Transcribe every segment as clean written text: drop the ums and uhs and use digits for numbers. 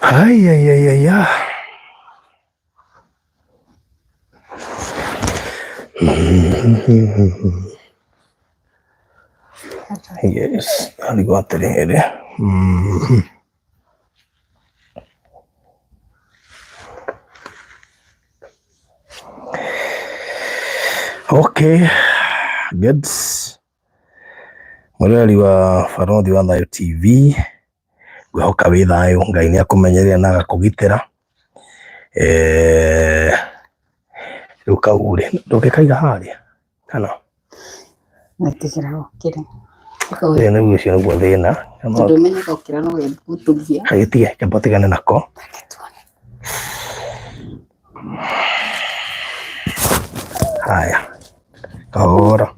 Ay, ay, ay, ay, ay. Yes, alikuwa terere. Okay, good. Murali wa Farondi wa Thayo TV gwihoka wi thayo, Ngai ni akumenyerera na agakugitira. Riu kaure ndungikaiga haria kana natigira gukire niguo cio niguo thina tondu menyeka gukira no gutugia kagitige kamba tigane nako. Haya kahora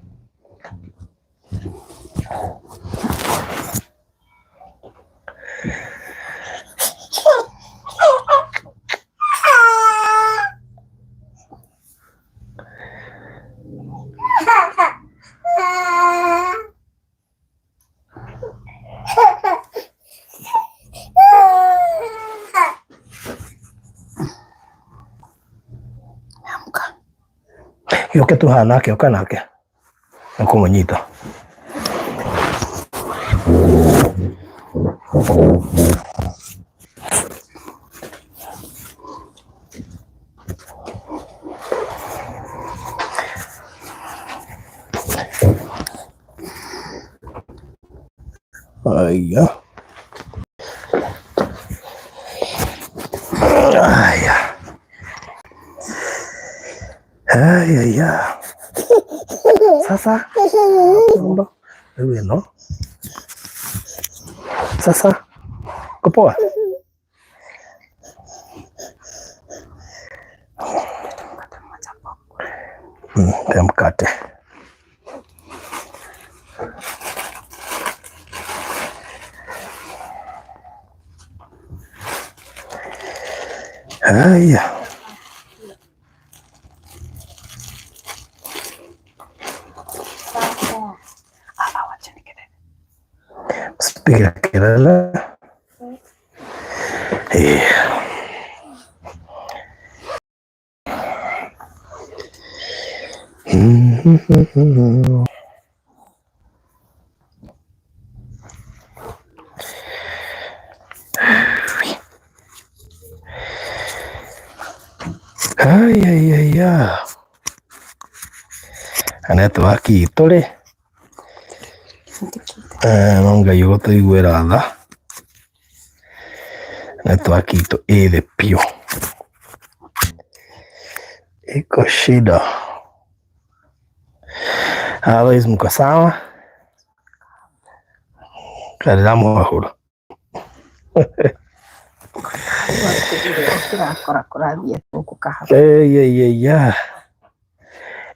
yoke tu hanake oka nake nakumunyita aya aya ay ay ay sasa ndo wewe no sasa kupoa mkate haya piga kelele. Ay, ay, ay, ay. Aneto aquí tole. Ngai gũtũiguĩra tha na twakitũ ĩthĩ piũ iko shida. Otherwise mko sawa? Karira mwahũra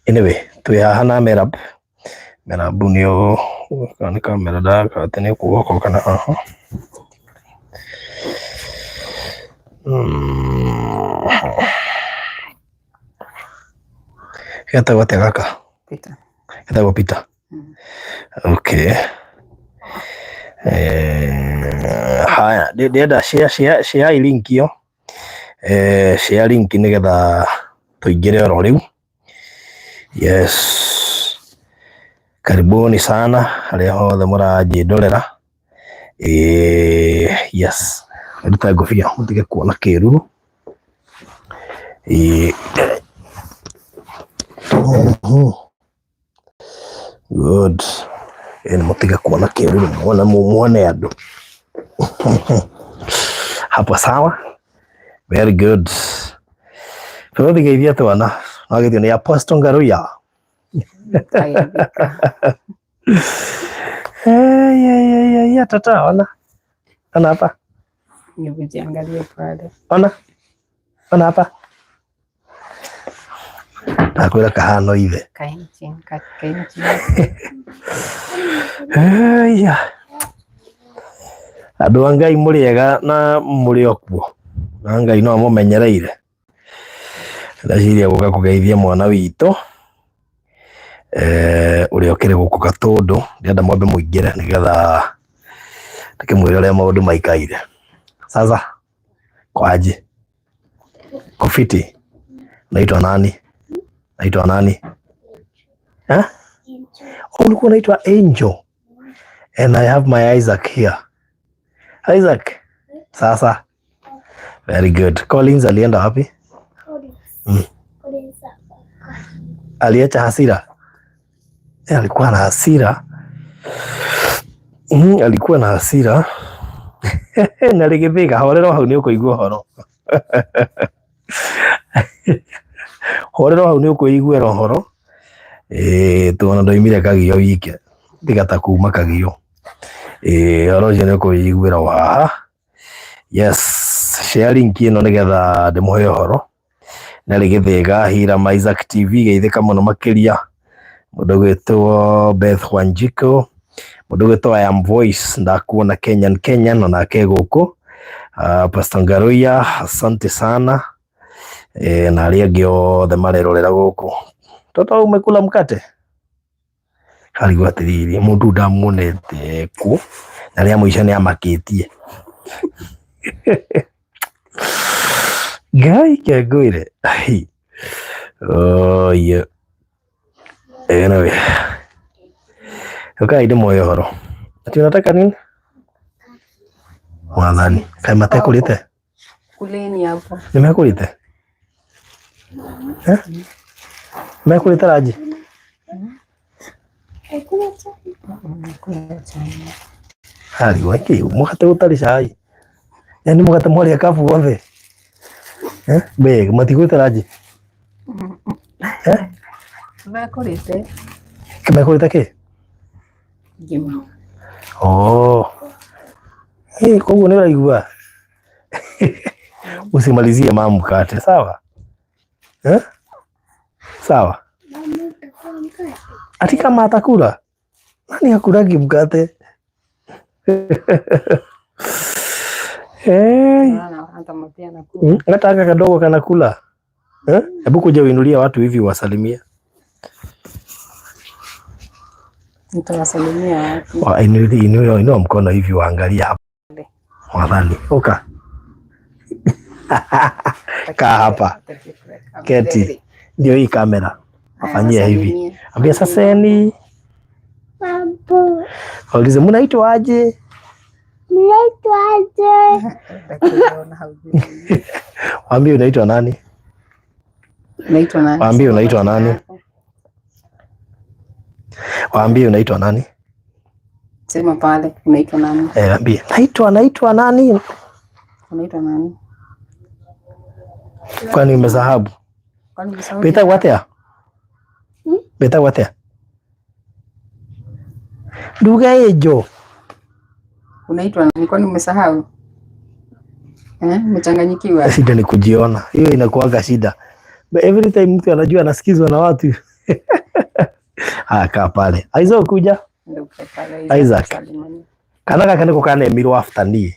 anyway twĩ haha na Merab. Merabu nio kana kamera daka tene kuoko kana haha yata wate kaka Peter yata go Peter. Okay, haya ndenda share link yo share link nigetha tuingire oro riu. Yes, karibuni sana aria hothe muranjindorera. Yes, ruta ngobia mutige kuona kiruru. Good, mutige kuona kiruru, muone andu hapo sawa. Very good. Tunathigithia twana agithio ni Apostle Ngaruya. Ya tata ona hapa nivijiangalie pale ona hapa nakwira kahano ithe kainchi ya andu a Ngai muriega na muri okuo na Ngai no amumenyereire ndaciria guka kugeithia mwana witu uria ukire guku Gatundu. Ndenda mwambe muingire nigetha ndikimwira uria maundu maikaire. Sasa Kwaje? Kofiti. Naitwa nani? Naitwa nani? Ha? Ulikuwa unaitwa Angel. And I have my Isaac here. Isaac. Sasa. Very good. Collins alienda wapi? Aliacha hasira. Alikuwa na hasira. Alikuwa na hasira. Na rigithika horero hau ni ukuigua horo. Horero hau ni ukuigua rohoro. Tuona ndoimire kagio wike. Ndigata kuma kagio. Horo je ni ukuigua wa. Yes, sharing kino nigetha ndimuhe horo. Na rigithika hira Isaac TV geithika muno makiria. Mundu gwitwo Beth Wanjiko. Mundu gwitwo I am voice ndakuona Kenyan na keguku. Pastor Ngaruya, asante sana. Na aria angĩ othe marerorera guku. Toto umekula mkate? Harigwa atiriri mundu ndamuonete ku na ria muica ni amakitie. Gai kegwire. Oh yeah. Anyway. Okay, ndio moyo horo. Ati unataka nini? Mwadhani, kama matakulite? Kuleni hapo. Nimekulite? Nimekulite aje? Hali wake, mukate utari cai. Yani mukate mwali akafu wothe. Be, matikulite aje? Nimekulite. Nimekulite ke? Gima. Oh. Kwa hiyo unaigua. Usimalizie mama mkate, sawa? Sawa. Ati kama atakula. Nani hakulagi mkate? Nataka kadogo kanakula. Hebu kuja uinulia watu hivi wasalimia. Nitawasalimia wapi? Inua mkono hivi waangalia hapa. Mwadhani, oka. Kaa hapa. Keti. Ndio hii kamera. Afanyia hivi. Ambia saseni. Mambo. Waulize mnaitwa aje? Mnaitwa aje? Waambie unaitwa nani? Unaitwa nani? Waambie unaitwa nani? Waambie unaitwa nani? Sema pale unaitwa nani? Waambie naitwa nani? Unaitwa nani? Kwani umesahabu? Kwani umesahau? Beta watea? Beta watea? Duga ejo. Unaitwa nani? Kwani umesahau? Umechanganyikiwa. Shida ni kujiona. Hiyo inakuwaga shida. But every time mtu anajua anasikizwa na watu. Kaa pale. Aizo kuja? Isaac. Kana kaniko kana emirwo after ni.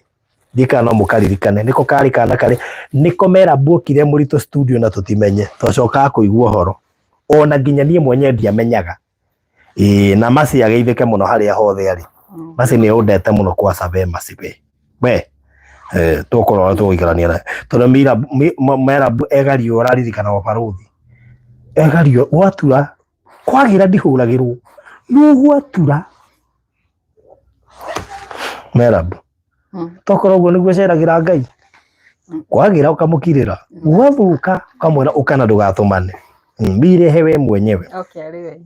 Dika no mukaririkane. Niko kari kana kare. Niko mera bukire murito studio na tutimenye. Tocoka kuigua horo. Ona nginya nie mwenye ndiamenyaga. Na masi ageithike muno haria hothe ari. Masi ni udete muno kwa sabe masibe. We. Tukorora tuikarania na. Tondu mera egario oraririkana wa paruthi. Egario watura kwagira ndihuragirwo. Nugwatura. Merabu. Tokoro uguo niguo ceragira Ngai. Kwagira ukamukirira. Wathuka ukamwira ukana ndugatumane. Birehe we mwenyewe. Okay, ariwe.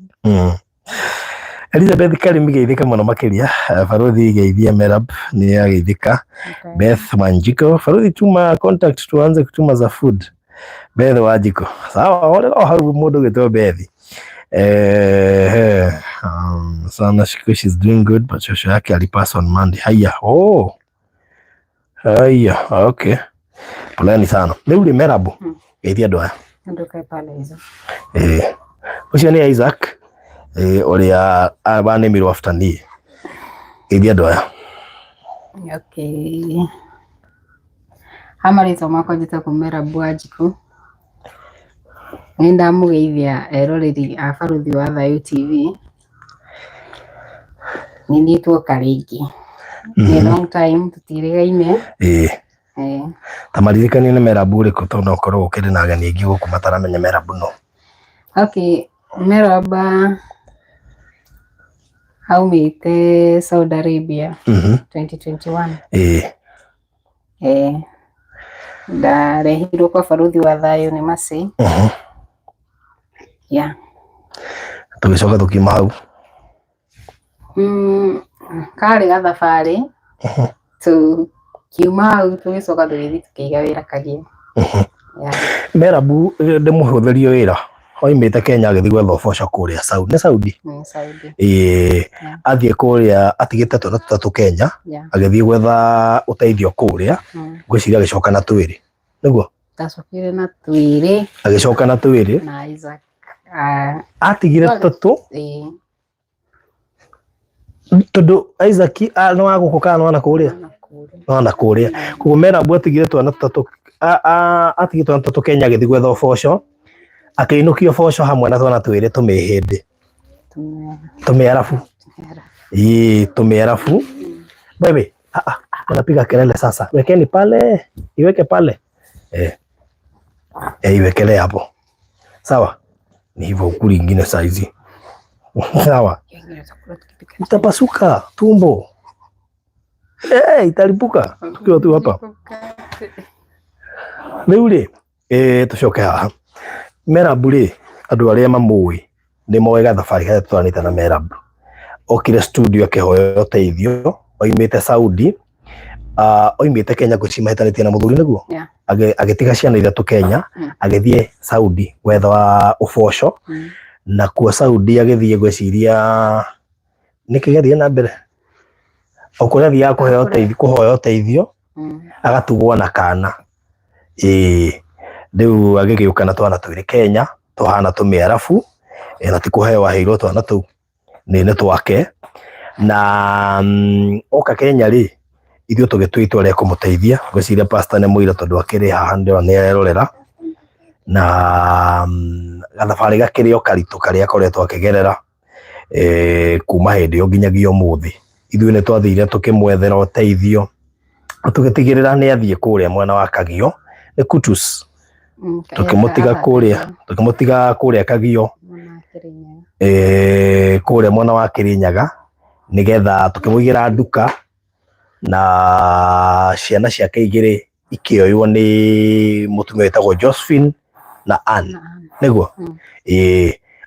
Elizabeth Karimi geithika muno makiria. Baruthi geithia Merab ni ageithika. Beth Wanjiko. Baruthi tuma contact tuanze kutuma za food. Beth Wanjiko. Sawa, wale hau mundu gitwa Beth. Sana she's doing good, but shosho yake alipass on Monday. Haya, haya, okay. Poleni sana. Ni uli Merabu. Geithia doa. Ndoka pale hizo. Ucio ni Isaac. Uria abanemirwo after ni. Geithia doa. Okay. Hamari zomako jita kumera Wanjiko. Nenda mugeithia eroreri a Baruthi wa Thayu TV. Ninditwo Kariki. Ni long time tutirigaine. Tamaririkani nĩ Merabu ũrĩkũ tondũ ũkorwo ũkĩrĩ na ageni aingĩ gũkũ mataramenya Merabu no. Okay, Meraba haumĩte Saudi Arabia 2021. Ndarehirwo kwa baruthi wa thayũ nĩ Mercy. Tũgĩcoka tũkiuma hau. Karĩ gathabarĩ. Tukiuma hau tũgĩcoka tũgĩthiĩ tũkĩiga wĩra Kagĩa. Merabu ndĩmũhũthĩrie wĩra. Oimĩte Kenya agĩthiĩ gwetha ũboco kũrĩa Saudi. Nĩ Saudi? Saudi. Athiĩ kũrĩa atigĩte twana tũtatũ Kenya, agĩthiĩ gwetha ũteithio kũrĩa, ngwĩciria agĩcoka na twĩrĩ. Nĩguo? Ndacokire na twĩrĩ. Agĩcoka na twĩrĩ. Na Isaac. Atigire tũtatũ. Tondũ Isaac nĩ wa gũkũ kana nĩ wa nakũrĩa? Nĩ wa nakũrĩa. Koguo Merabu atigire twana tũtatũ, atigire twana tũtatũ Kenya agĩthiĩ gwetha ũboco. Akĩinũkia ũboco hamwe na twana twĩrĩ tũmĩhĩndĩ. Tũmĩarabu. Tũmĩarabu. Wewe, unapiga kelele sasa. Wekeni pale. Iweke pale. Iwekele hapo. Sawa? Ni hivyo ukuli ingine saizi. Sawa? Itapasuka tumbo. Italipuka. Tukiwa tu hapa. Rĩu rĩ, tucoke haha. Merabu rĩ, andũ arĩa mamũĩ nĩ moĩ gathabarĩ karĩa tũtwaranĩte na Merabu. Okire studio akĩhoya ũteithio, oimĩte Saudi, oimĩte Kenya ngwĩciria mahĩtanĩtie na mũthuri nĩguo? Agĩtiga ciana ithatũ Kenya, agĩthiĩ Saudi gwetha ũboco, na kuo Saudi agĩthiĩ ngwĩciria nĩkĩ gĩathiĩ na mbere? O kũrĩa athiaga kũhoya ũteithio, agatugwo na kana. Rĩu agĩgĩũka na twana twĩrĩ Kenya, tũhana tũmĩarabu, na ti kũheo aheirwo twana tũu, nĩ twake. Na oka Kenya rĩ, ithuĩ tũgĩtua itua rĩa kũmũteithia, ngwĩciria pastor nĩ mũira tondũ akĩrĩ haha nĩarerorera. Na gathabarĩ gakĩrĩ o karitũ karĩa akoretwo akĩgerera kuma hĩndĩ ĩyo nginyagia ũmũthĩ. Ithuĩ nĩ twathire tũkĩmwethera ũteithio, tũgĩtigĩrĩra nĩ athiĩ kũrĩa mwena wa Kagio, nĩ Kutus. Tũkĩmũtiga kũrĩa Kagio, kũrĩa mwena wa Kĩrĩnyaga, nĩgetha tũkĩmũigĩra nduka, na ciana ciake igĩrĩ ikĩoywo nĩ mũtumia wĩtagwo Josephine na Anne. Nĩguo?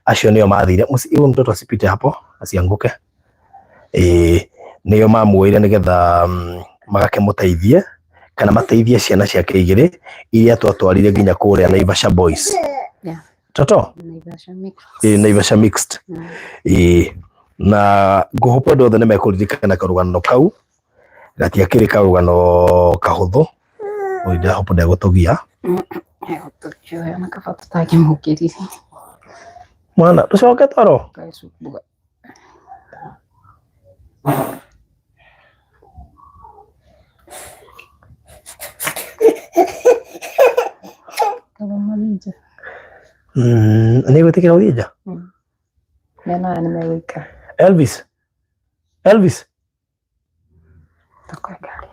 Acio nĩo mathire. Huyo mtoto asipite hapo, asianguke. Nĩo mamuoire nĩgetha magakĩmũteithie, kana mateithie ciana ciake igĩrĩ iria twatwarire nginya kũrĩa Naivasha Boys. Toto? Naivasha Mixed. Na ngũhopa andũ othe nĩ mekũririkana karũgano kau, gatiakĩrĩ karũgano kahũthũ, ndĩrahopa ndegũtũgia. Mwana, tũcoke toro? Nĩ gwĩtĩkĩra ũthiĩ nja? Nĩ megũikara. Elvis. Tũkoe ngari.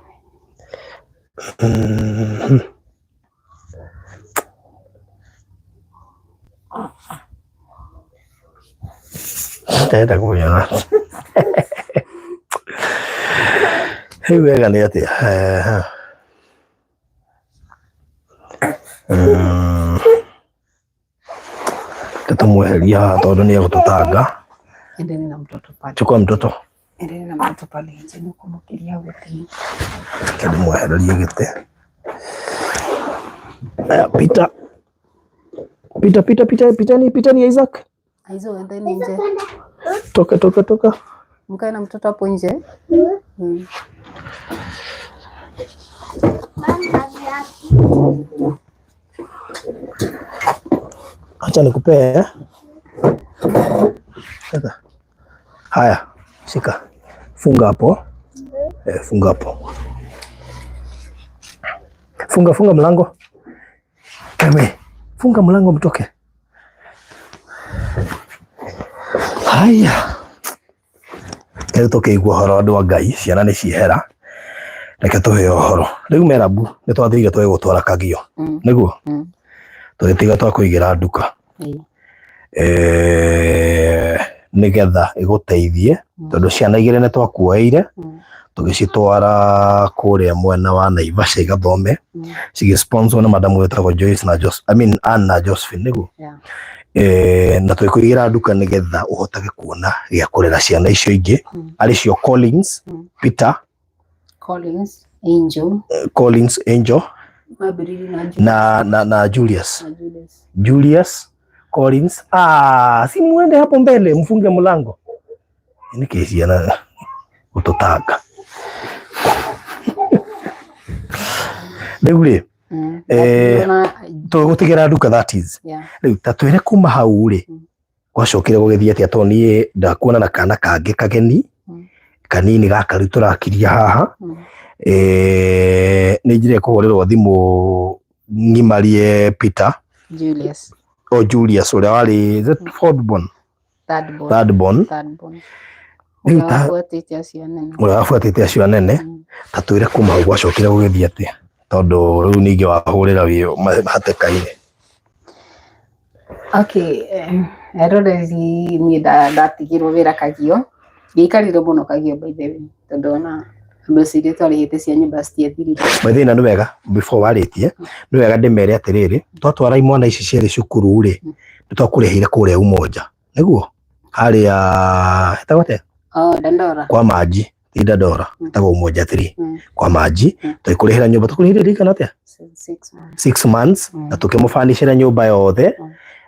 Ndenda kũnyona. Rĩu wega nĩ atĩa? Tũmweheria haha tondũ nĩ egũtũtanga. Chukua mtoto. Mwehererie gĩtĩ. Pitani Isaac. Toka. Mkae na mtoto hapo nje. Acha nikupee. Haya, shika. Funga hapo. Funga hapo. Funga mlango. Kame. Funga mlango mtoke. Haya. Rĩu tũkĩigua ũhoro andũ a Ngai, ciana nĩ ciehera. reke tuhe horo riu Merabu ni twathire twe gutwara kagio niguo tugitiga twa kuigira nduka nigetha iguteithie tondu ciana igire ni twakuoeire tugicitwara kuria mwena wa Naivasha igathome cigisponsor na madam wetagwo Joyce na Anna Josephine niguo na twikuigira nduka nigetha uhotage kuona gia kurera ciana icio ingi aricio Collins Peter Collins Angel na Julius Collins. Si muende hapo mbele mfunge mlango ni kesi ana utotaka Deule tugutigira nduka that is riu tatwire kuma hau ri gwacokire gugithia atia toni ndakuona na kana kangi kageni kanini gaka riu turakiria haha ni njire kuhorerwo thimu ngimarie Peter Julius uria wari third born uria wafuatite acio anene tatwire kuma hau gwacokire gugithia atia tondu riu ningi wahurira wi hatekaine. Eroreri ni ndatigirwo wira kagio gikarire muno kagio by the way tondu ona mbecire twarihite cia nyumba citiathirire by the way ndu wega before waritie ndu wega ndimere atiriri twatwara imwana ici ciere cukuru ri twakurehire kuria Umoja niguo haria hetagwote Dandora kwa maji Dandora tago Umoja 3 kwa maji twikurihira nyumba tukurihire rika natia 6 months na tukimufanishira nyumba yothe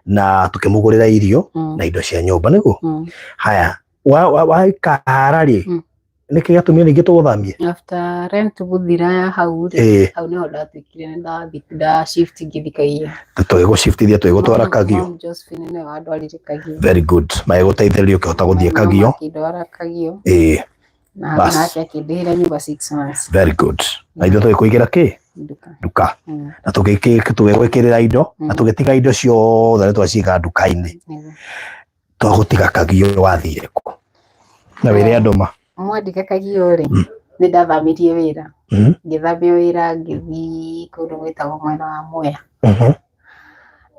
na tukimugurira irio na indo cia nyumba niguo haya wa ikara ri niki gatumia ningi tuguthamie after rent guthira hau niho ndatwikire nda shift ngithikaia tutoe shiftithia twigutwara kagio Josephine ne wadwarire kagio very good maiguteithĩrĩria ukihota guthie kagio kidwara kagio na bas akindihira nyumba 6 months very good na ithuĩ twikuigira ki nduka na tugwikirira indo na tugitiga indo ciothe twaciga nduka-ini twagutiga kagio wathire ku na wire anduma mwandike kagio ri ni ndathamirie wira ngithamia wira ngithi kundu gwitagwo mwena wa Mwea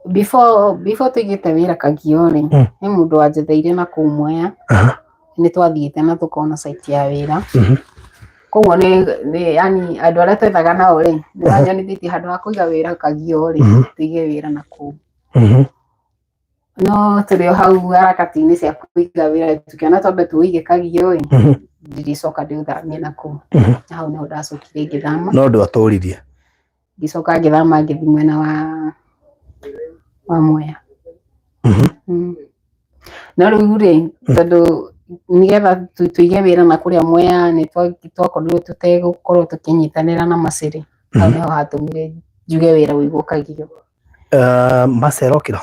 before tuigite wira kagio ri ni mundu wanjetheire na kuu Mwea ni twathiite na tukona site ya wira koguo ni yani andu aria twethaga nao ri ni wanyonithĩtie handũ ha kũiga wĩra kagio ri tuige wĩra na kũu no tũrĩ o hau harakati-inĩ cia kũiga wĩra tukiona twambe tũige kagio ri ndiricoka ndĩũthamie na kũu na hau nĩho ndacokire ngĩthama no ndwatũririe ngĩcoka ngĩthama ngĩthi mwena wa Mwea no rĩu ri tondũ nigetha tuige wira na kuria Mwea ni twakorirwo tutegũkorwo tukinyitanira na Macere hau niho hatumire njuge wira wĩigwo kagio Macere okira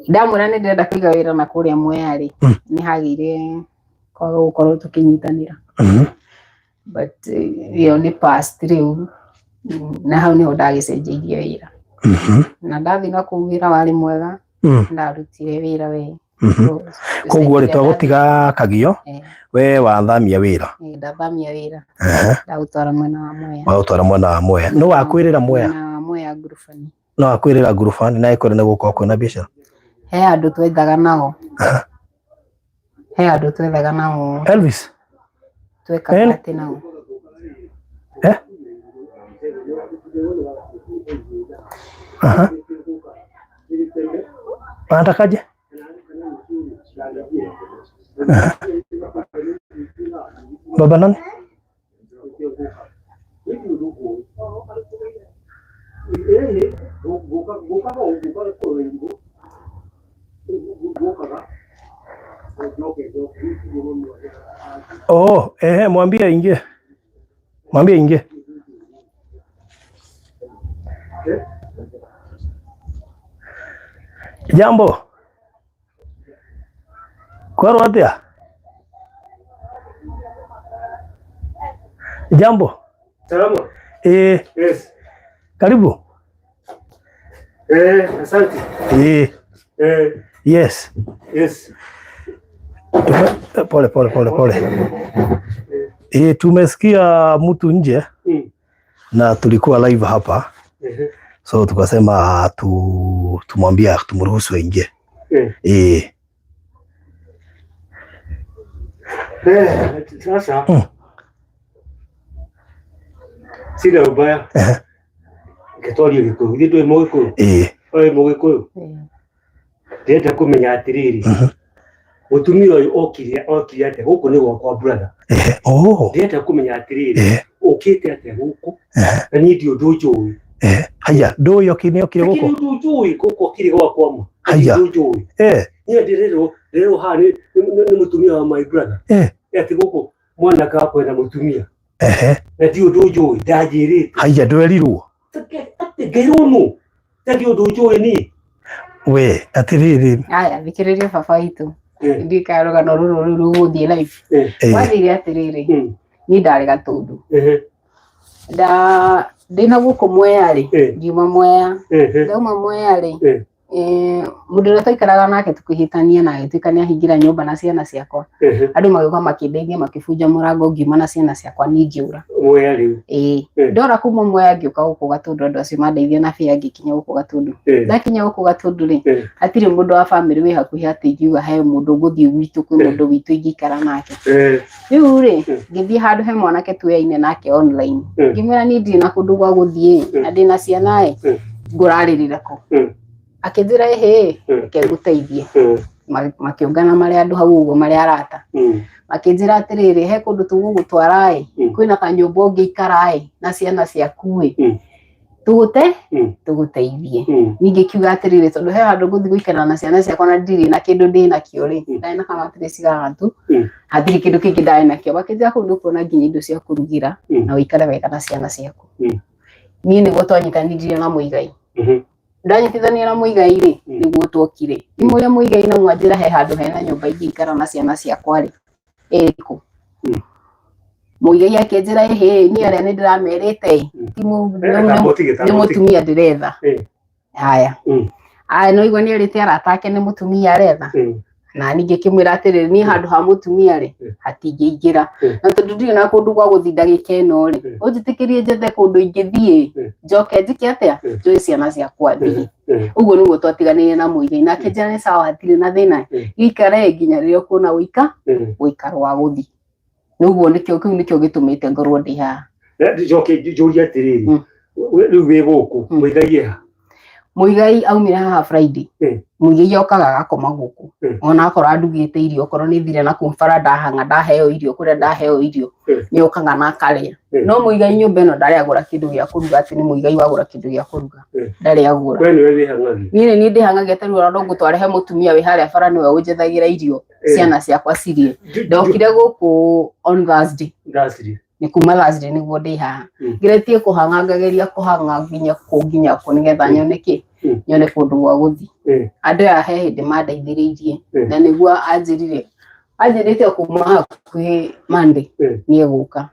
ndamwĩra nĩ ndĩrenda kũiga wĩra na kuria Mwea ri ni hagire kwaga gũkorwo tukinyitanira but iyo ni past rĩu na hau niho ndagĩcenjeirie wĩra na ndathi na kũu wĩra warĩ mwega ndarutire wĩra wega koguo ri twagutiga kagio we wathamia wira ndathamia wira ndagutwara mwena wa Mwea wagutwara mwena wa Mwea no wakwirira Mwea na Mwea ngurubani no wakwirira ngurubani na ikore na guko kwina biacara he andu twethaga nao Elvis twekaga ati nao Anatakaje? Baba nani? Mwambie ingie. Mwambie ingie. Jambo. Kwaro atia? Jambo. Salamu. Yes. Karibu. Asante. Yes. Yes. Pole. Tumesikia mtu nje na tulikuwa live hapa. So tukasema tumwambia tumruhusu aingie. Sasa sina ubaya. Gĩtwario Gĩkũyũ githĩ ndũĩ Mũgĩkũyũ? Ũrĩ Mũgĩkũyũ? Ndĩrenda kũmenya atĩrĩrĩ, mũtumia ũyũ okire atĩa gũkũ nĩ gwakwa brother? Ndĩrenda kũmenya atĩrĩrĩ, ũkĩte atĩa gũkũ na niĩ ndiũ ũndũ njũĩ? Haya, ndũĩ okire gũkũ? Ndũ njũĩ gũkũ okire gwakwa ma. Haya. Ndũ njũĩ. Niĩ ndĩrerwo haha nĩ mũtumia wa my brother. Atĩ gũkũ mwanake wakwa ena mũtumia. Na ndiũ ũndũ njũĩ, ndanjĩrĩte. Haya, ndwerirwo? Ngerwo nũ? Ndiũ ũndũ njũĩ niĩ. We, atĩrĩrĩ. Haya, thikĩrĩria baba witũ. Ndika rũgano rũrũ rũgũthiĩ live. Wathire atĩrĩrĩ, niĩ ndarĩ Gatũndũ. Ndĩna gũkũ Mwea rĩ, ngiuma Mwea. Ndauma Mwea rĩ, mũndũ ũrĩa twaikaraga nake tũkĩhĩtania na agĩtuĩka nĩahingĩra nyũmba na ciana ciakwa. Andũ magĩũka makĩndeithia makĩbunja mũrango ngiuma na ciana ciakwa niĩ ngĩũra. Mwea rĩu. Ndora kuma Mwea ngĩũka gũkũ Gatũndũ, andũ acio mandeithia na bĩa ngĩkinya gũkũ Gatũndũ. Ndakinya gũkũ Gatũndũ rĩ, hatirĩ mũndũ wa bamĩrĩ wĩ hakuhĩ atĩ ingiuga he mũndũ ngũthiĩ gwitũ kwĩ mũndũ witũ ingĩikara nake. Rĩu rĩ, ngĩthiĩ handũ he mwanake tuoyaine nake online. Ngĩmwĩra niĩ ndirĩ na kũndũ gwa gũthiĩ na ndĩna ciana ngũrarĩrĩra kũ? Akĩnjĩra reke ngũteithie. Makĩũngana marĩ andũ hau ũguo marĩ arata. Makĩnjĩra atĩrĩrĩ, he kũndũ tũgũgũtwara kwĩna kanyũmba ũngĩikara na ciana ciaku tũgũteithie. Ningĩ kiuga atĩrĩrĩ, tondũ he handũ ngũthiĩ gũikara na ciana ciakwa na ndirĩ na kĩndũ ndĩnakĩo rĩ, ndarĩ na kamatirĩ cigana tu, hatirĩ kĩndũ kĩngĩ ndarĩ nakĩo. Makĩnjĩra kũu ndũkuona nginya indo cia kũrugĩra na ũikare wega na ciana ciaku. Niĩ nĩguo twanyitanirie na Mũigai. Ndanyitithania na Mũigai rĩ, nĩguo twokire. Imũrĩa Mũigai na mwanjĩra he handũ hena nyũmba ingĩikara na ciana ciakwa rĩ, ĩrĩkũ? Mũigai akĩnjĩra niĩ arĩa nĩndĩramerĩte nĩ mũtumia ndĩretha. Haya, no igua nĩerĩte arata ake nĩ mũtumia aretha. Na ningĩ kĩmwĩra atĩrĩrĩ, niĩ handũ ha mũtumia rĩ hatingĩingĩra, na tondũ ndirĩ na kũndũ gwa gũthiĩ ndagĩka ĩno rĩ, ũnjĩtĩkĩrie njethe kũndũ ingĩthiĩ njoke njĩke atĩa njoe ciana ciakwa thiĩ. Ũguo nĩguo twatiganĩire na Mũigai, nake njĩra nĩ sawa, hatirĩ na thĩna, gĩikare nginya rĩrĩa ũkuona ũikaro wa gũthiĩ. Ũguo kĩu nĩkĩo gĩtũmĩte ngorwo ndĩ haha. Njoke njũrie atĩrĩrĩ, rĩu wĩ gũkũ Mũigai eha? Mũigai aumire haha Friday. Mũigai okaga agakoma gũkũ. Ona akorwo andugĩte irio, okorwo nĩ thire na kũu bara ndahang'a ndaheo irio, kũrĩa ndaheo irio nĩ okaga na akarĩa. No Mũigai nyũmba ĩno ndarĩ agũra kĩndũ gĩa kũruga atĩ nĩ Mũigai wagũra kĩndũ gĩa kũruga. Ndarĩ agũra. We nĩwe wĩhang'agia? Niĩ nĩ ndĩhang'agia, ta rĩu ona no ngũtware he mũtumia wĩ harĩa bara nĩwe ũnjethagĩra irio ciana ciakwa cirĩe. Ndokire gũkũ on Thursday. Nĩ kuma Thursday nĩguo ndĩ haha. Ngeretie kũhang'a, ngageria kũhang'a nginya kũ nĩgetha nyone nyone kũndũ gwa gũthiĩ. Andũ aya he hĩndĩ mandeithĩrĩirie na nĩguo anjĩrĩte kuma hakuhĩ Monday nĩegũka.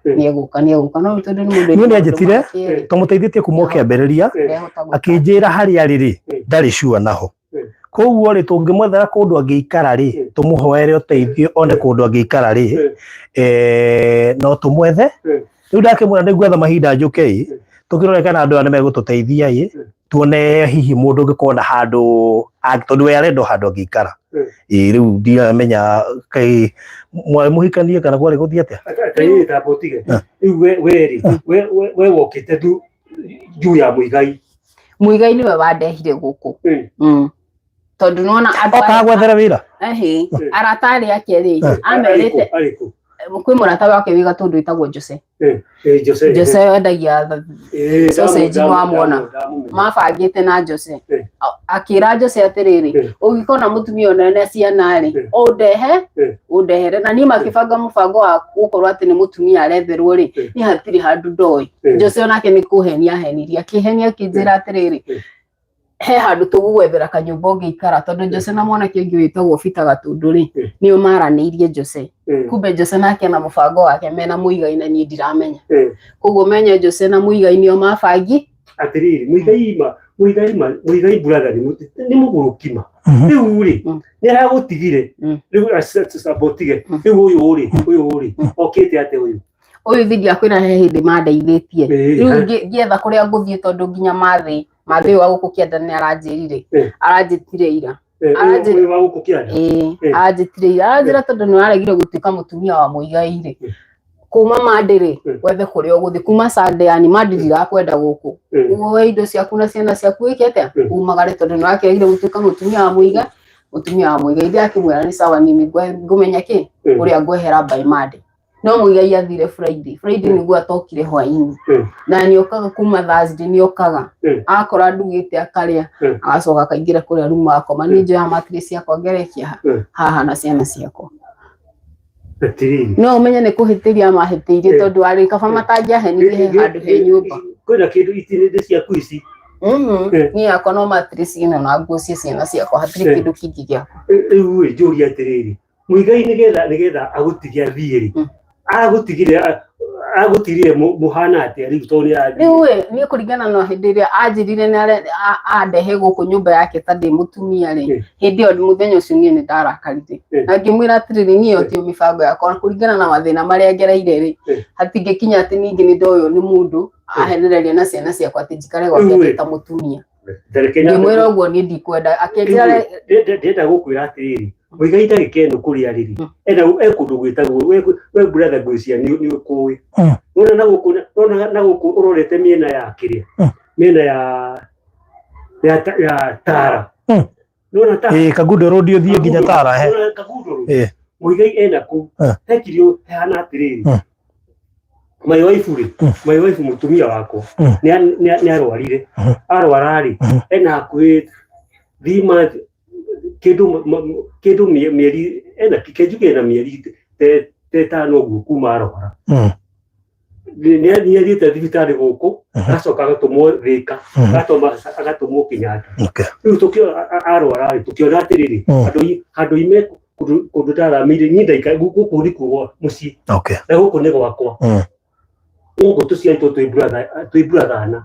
No tondũ nĩ mũndũ niĩ nĩanjĩtire tũmũteithĩtie kuma kĩambĩrĩria, akĩnjĩra harĩa rĩrĩ ndarĩ sure naho. Koguo rĩ tũngĩmwethera kũndũ angĩikara rĩ, tũmũhoere ũteithio one kũndũ angĩikara rĩ, no tũmwethe. Rĩu ndakĩmwĩra nĩngwetha mahinda njũke tũkĩrore kana andũ aya nĩmegũtũteithia tuone hihi mũndũ ũngĩkorwo na handũ tondũ we arenda handũ angĩikara. Rĩu ndiramenya kaĩ mũhikanie kana kwarĩ gũthiĩ atĩa. Kaĩ tambo tige. Rĩu we wokĩte juu ya Mũigai. Mũigai nĩwe wandehire gũkũ. Tondũ nona oka gwethera wĩra. Arata arĩa ake rĩ, amerĩte kwĩ mũrata wake wĩ Gatũndũ wĩtagwo Jose. Jose endagia sausage nĩwamwona, mabangĩte na Jose. Akĩra Jose atĩrĩrĩ, ũngĩkona mũtumia ona ena ciana rĩ, ũndehere. Na niĩ makĩbanga mũbango wa gũkorwo atĩ nĩ mũtumia aretherwo rĩ, niĩ hatirĩ handũ ndoĩ. Jose onake nĩ kũhenia ahenirie, akĩhenia akĩnjĩra atĩrĩrĩ, he handũ tũgũgwethera kanyũmba ũngĩikara, tondũ Jose na mwanake ũngĩ wĩtagwo Peter Gatũndũ rĩ, nĩo maranĩirie Jose. Kumbe Jose nake na mũbango wake mena Mũigai na niĩ ndiramenya. Koguo menye Jose na Mũigai nĩo mabangi atĩrĩrĩ. Mũigai brother nĩ mũgũrũki ma. Rĩu rĩ nĩaragũtigire, rĩu sabotige. Rĩu ũyũ rĩ okĩte atĩ ũyũ uyu thidi akwira he hindi mandeithĩtie riu ngietha kuria nguthie tondu nginya mathi wa guku kianda ni aranjirire aranjitire ira aranjitire ira aranjira tondu ni aregire gutuika mutumia wa muigai kuma mandiri wethe kuria uguthi kuma Sunday yani mandiri akwenda guku we indo ciaku na ciana ciaku ikete umagare tondu ni aregire gutuika mutumia wa muigai indi akimwira ni sawa nini ngumenya ki uria ngwehera by Monday no muigai athire Friday niguo atokire hwaini na ni okaga kuma Thursday ni okaga akora ndugite akaria agacoka akaingira kuria ruma akoma ni njoya matress yakwa ngerekia haha na ciana ciakwa no umenye ni kuhitiria mahitirie tondu ari kaba matangiahenirie handu he nyumba kwina kindu itininde ciaku ici ni yakwa no matress ino na nguo ciana ciakwa hatiri kindu kingi giakwa riu njuria atiriri muigai nigetha agutigia thiiri agutirie muhana ati riu tondu riu ni kuringana no hindi iria anjirire ni andehe guku nyumba yake ta ndi mutumia ri hindi o muthenya ucio ni ndarakarire na ngimwira atiriri ni yo ti mibango yakwa kuringana na mathina maria ngereire ri hatingikinya ati ningi ni ndoyo ni mundu ahenereria na ciana ciakwa ati njikare gwake ta mutumia ngimwira uguo ni ndikwenda akenjira ndenda gukwira atiriri muigai ndagikeno kuria riri ena ekundu gwitagwo we brother gwisia ni ukui nona na guku urorete miena ya kiria miena ya Tara nona ta Kagundo road uthie nginya Tara Kagundo muigai ena ku hekirio hana atiriri my wife mutumia wako ni arwarire ena ku thima kindu mieri ena kikejuke na mieri te tano kuma arwara ni thiete thibitari guku acoka agatumwo Thika agatumwo Kenyatta riu tukio arwara tukiona atiriri andu ime kundu taramire ni ndaika guku ndikuo mucii na guku ni gwakwa ugu tuciaitwo twi brother na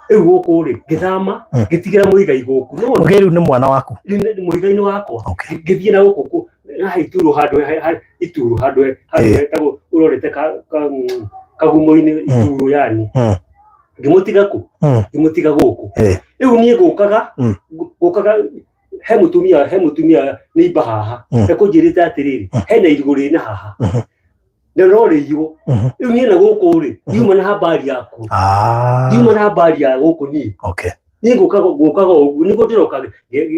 riu guku ri ngithama ngitigira muigai guku no riu ni mwana waku muigai ni wakwa ngithie na guku na ituru handu tago urorete kagumo-ini ituru yani ngimutiga guku riu nie gukaga he mutumia ni bahaha ekunjirite atiriri hena irigu rina haha ndorore yo riu nie na guku ri yuma na habari yaku yuma na habari ya guku ni ni gukaga ugu ni gutiroka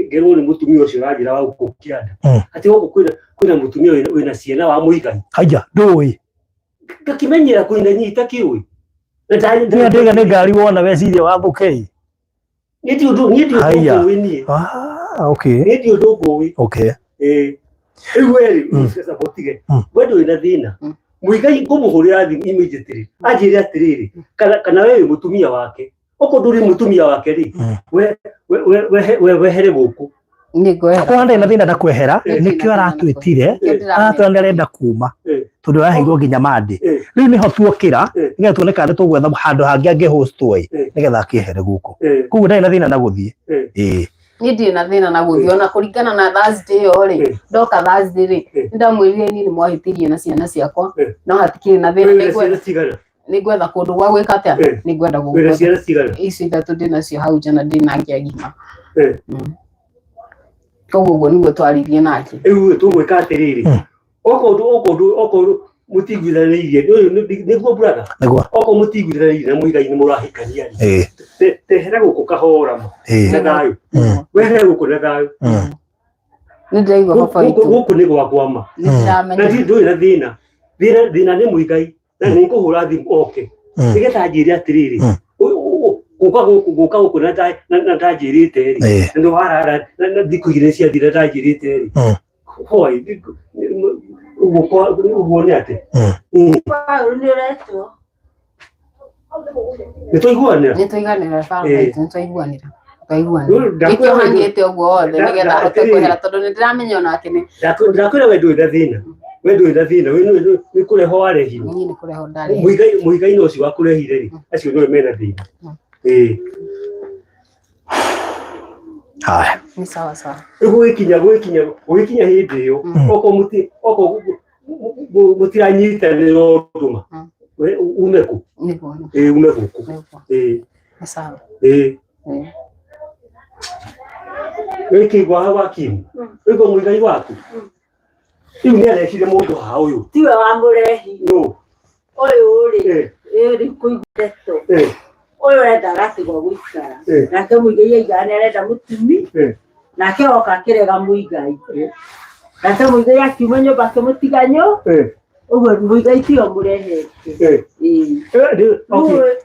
gerwo ni mutumia ucio rajira wa guku kianda ati guku kwina mutumia wina ciana wa muigai haya ndui gakimenyera kwina nyita kiwi na ndega ni ngari wona weciria wa thukei ni ti undu ni okay ni undu ngui riu sasa botige wendo ina thina muigai kumuhurira thi immediately ajire atiriri kana wewe mutumia wake oko nduri mutumia wake ri we here guku kwanda ina thina ndakwehera nikio aratwitire aratwenda arenda kuma tondu yaheirwo nginya Monday riu niho tuokira nigetha tuoneka ni tugwetha handu hangi angihostwo nigetha akiehere guku koguo ndari na thina na guthie ni ndi na thina na guthie ona kuringana na Thursday yo ri ndoka Thursday ri ndamwirire ni mwahitirie na ciana ciakwa no hatikiri na thina ni gwetha kundu gwa gwika atia ni gwenda gukwa ici ithatu ndi nacio hau jana ndi na ngĩagima koguo niguo twaririe nake riu tugwika atiriri okondu mutigwithanirie niguo brother oko mutigwithanirie na muigai ni murahikania tehera guku kahora na thayu wehere guku na thayu ni ndaigua baba itu guku ni gwakwa na ndui na thina ni muigai na ni kuhura thimu oke nigetha njire atiriri guka guku na ndanjirite ri ndo harara na thikugire cia thira ndanjirite ri hoi uguo ni ati nituiguanira ikio hangite uguo wothe nigetha ahote kwehera tondu ni ndiramenya onake ni ndakwira we ndui na thina ni kureho warehirwo ni kureho ndari muigai no ucio wakurehire ri acio no mena thina haya ni sawa sawa gwikinya hindi iyo oko mutiranyita ni nduma we umeku niko umeku sawa wiki gwa wakimu wiko muigai waku iu ni areshire mundu ha uyu tiwe wa murehi no uyu ri kuiguteto uyu renda gatigwo guikara nake muigai aigana arenda mutumi nake oka kirega muigai nake muigai akiuma nyumba akimutiganyo uguo muigai tio murehete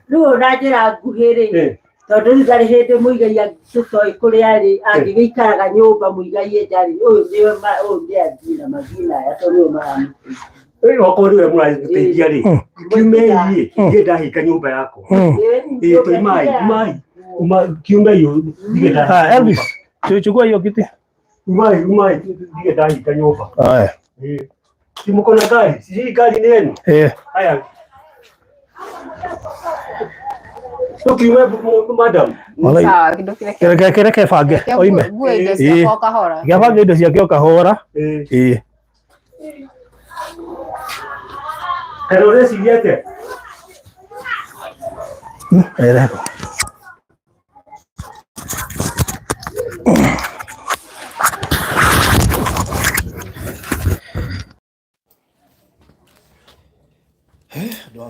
riu na njira nguhĩ-rĩ tondu riu ndarĩ hĩndĩ muigai tũtoĩ kũrĩa arĩ angĩgĩikaraga nyũmba muigai ndarĩ ũyũ nĩ athii na mathina aya tondu nĩo maramũteithia okorwo niwe mũramũteithia rĩ kiume iĩ ndahinga nyũmba yakwa kiume hiyo Elvis chukua hiyo kiti umai ndige ndahinga nyũmba haya si mko na gari si gari ni yenu haya ukiume madam sawa kidogo kile fange oime gafange indo ciake okahora pero recibiete ereko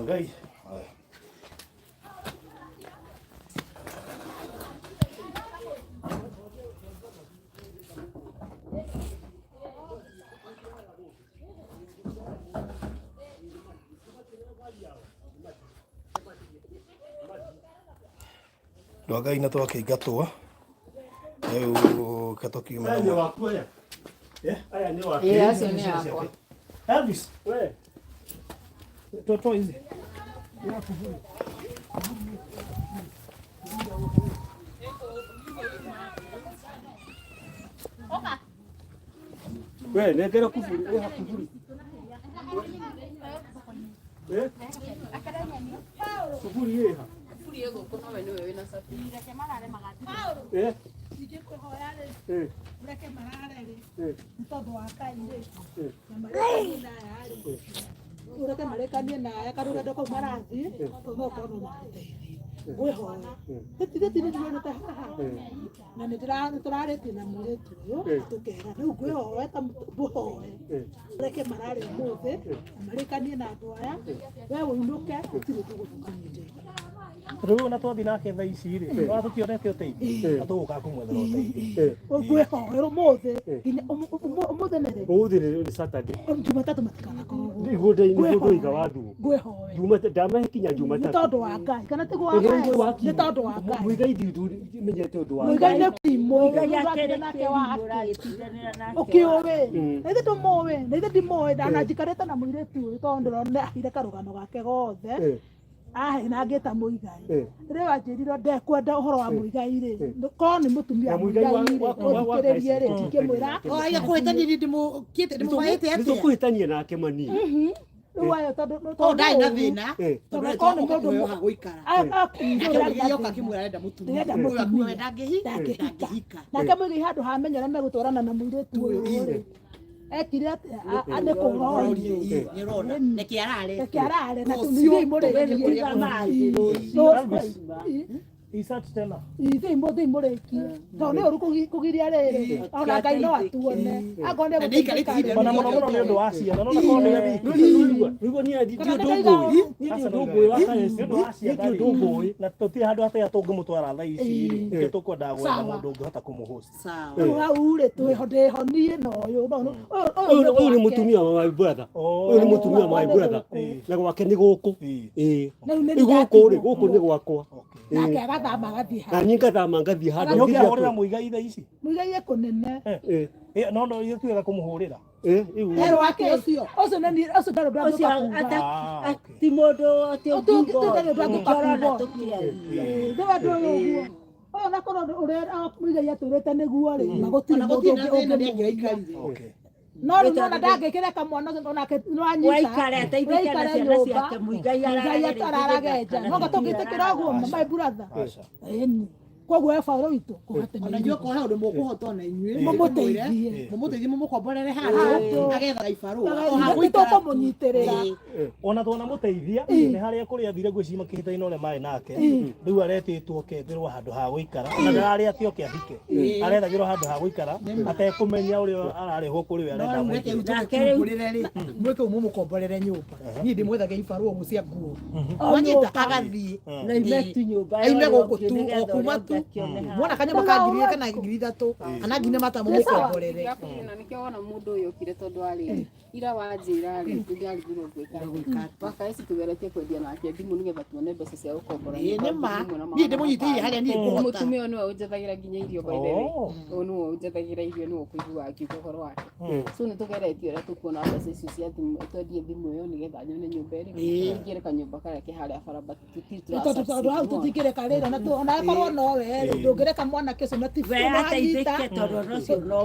Ngai Ngai na twakĩingatwo rĩu katokiuma aya ni waku aya aya ni waku acio nĩ akwa Elvis we toto hizi we negera kufuri hakufuri kufuri yeye kufuri yego kuna wewe na safari reke marare magati nije kwihoya ri reke marare ri ntondu wa Ngai ri na mareke na yari ureke marekanie naye karugendo kau marathi tunokorwo mateithie ngwihoya titire ndĩrĩte haha na nĩtũrarĩtie na mũirĩtu ũyũ tũkera rĩu ngwihoya ta mũhoe reke marare ũmũthĩ na marekanie na andũ aya we ũinũke tũtirĩ tũgũthũkanĩte rĩu na twathi nake thaa ici rĩ watũkĩonete ũteithio atũgũka kũmwethera ũteithio ngwihoera ũmũthĩ nginya ũmũthĩ nĩ Saturday Jumatatu matikanakorwo nĩguo iga wathu ngwihoera Jumatatu ndamakinya Jumatatu nĩ tondũ wa Ngai kana tiguo wa Ngai nĩ tondũ wa Ngai muigai ndithu menyete ũndũ wa muigai nĩ muigai yake nake wake ũkĩũĩ nĩthĩ ndũmũĩ nĩthĩ ndimũĩ ndananjikarĩte na mũirĩtu ũyũ tondũ ndĩrona ahire karũgano gake gothe na ngĩta mũigai rĩu anjĩrirwo ndekwenda ũhoro wa mũigai rĩ korwo nĩ mũtumia mũigai rĩ ũthikĩrĩrie rĩ ndingĩmwĩra oya kũhĩtania nĩtũkũhĩtania nake manini rĩu ayo tondũ ndarĩ na thĩna tondũ korwo nĩ mũndũ wa gũikara akĩoka akĩmwĩra arenda mũtumia ndangĩhika nake mũigai handũ hamenya ũrĩa megũtwarana na mũirĩtu ũyũ rĩ ekire ane kũrori nĩkĩ arare na tũmĩgai mũrĩkie isat tena ithe mũthĩ mũrĩkie tondũ nĩ ũru kũgiria rĩrĩ ona Ngai no atuone akorwo nĩ gũteithĩka ona mũno mũno nĩ ũndũ wa ciana no nakorwo nĩ rĩu nĩ ndio ndũngũĩ wakare na tũtirĩ handũ hatĩa tũngĩmũtwara thaa ici rĩ tũkwendaga gwetha mũndũ ũngĩhota kũmũhost rĩu hau rĩ ndĩhonie na ũyũ nĩ mũtumia wa my brother ũyũ nĩ mũtumia wa my brother na gwake nĩ gũkũ gũkũ nĩ gwakwa nake agathama agathiĩ handũ na niĩ ngathama ngathiĩ handũ ũkĩahũrĩra mũigai thaa ici mũigai ekũnene no no ĩtuĩka kũmũhũrĩra rĩu wake ũcio ndarĩ ndangĩka ti mũndũ ũngĩkorwo ũguo ona korwo ũrĩa mũigai atũrĩte nĩguo rĩ na gũtirĩ mũndũ ũngĩmũikarire no rĩu ndangĩkĩra kamwana onake nĩwanyita waikare na ciana ciake mũigai ararage nja no gatũngĩtĩkĩra ũguo my brother ĩni koguo we Paulo witũ kũhate ona inyuĩ kora ũndũ mũkũhota ona inyuĩ mũmũteithie mũmũkomborere handũ agetha ibarũa tũkũmũnyitĩrĩra ona twana mũteithia nĩ harĩa kũrĩa thire gwĩcima kĩhĩta-inĩ ũrĩa marĩ nake rĩu aretĩtwo ketherwo handũ ha gũikara ona ndararĩ atĩ oke ahike arethagĩrwo handũ ha gũikara atekũmenya ũrĩa ararĩhwo kũrĩ we arenda mwĩke mũmũkomborere nyũmba niĩ ndĩmwethagia ibarũa mũcia nguo wanyita agathiĩ na imetu nyũmba aime gũkũ tu o kuma tu mwona kanyama ka 2,000 kana 3,000 kana ngine mata mũmũkomborere na nĩkĩo wona mũndũ ũyũ ũkire tondũ arĩ ira wanjĩra rĩ ndĩarigirwo gwĩka baka ici tũgeretie kwendia nake thimũ nĩgetha tuone mbeca cia gũkombora niĩ ndĩmũnyitĩire harĩa niĩ ngũhota mũtumia ũyũ nĩwe ũnjethagĩra nginya irio by the way ũyũ nĩwe ũnjethagĩra irio nĩwe ũkũigua akiuga ũhoro wake so nĩ tũgeretie ũrĩa tũkuona mbeca icio cia thimũ twendie thimũ ĩyo nĩgetha nyone nyũmba ĩrĩ ingĩre kanyũmba karĩa ke harĩa barabara tondũ hau tũtingĩreka rĩrĩ ona akorwo nowe ndũngĩreka mwanake ũcio na tibu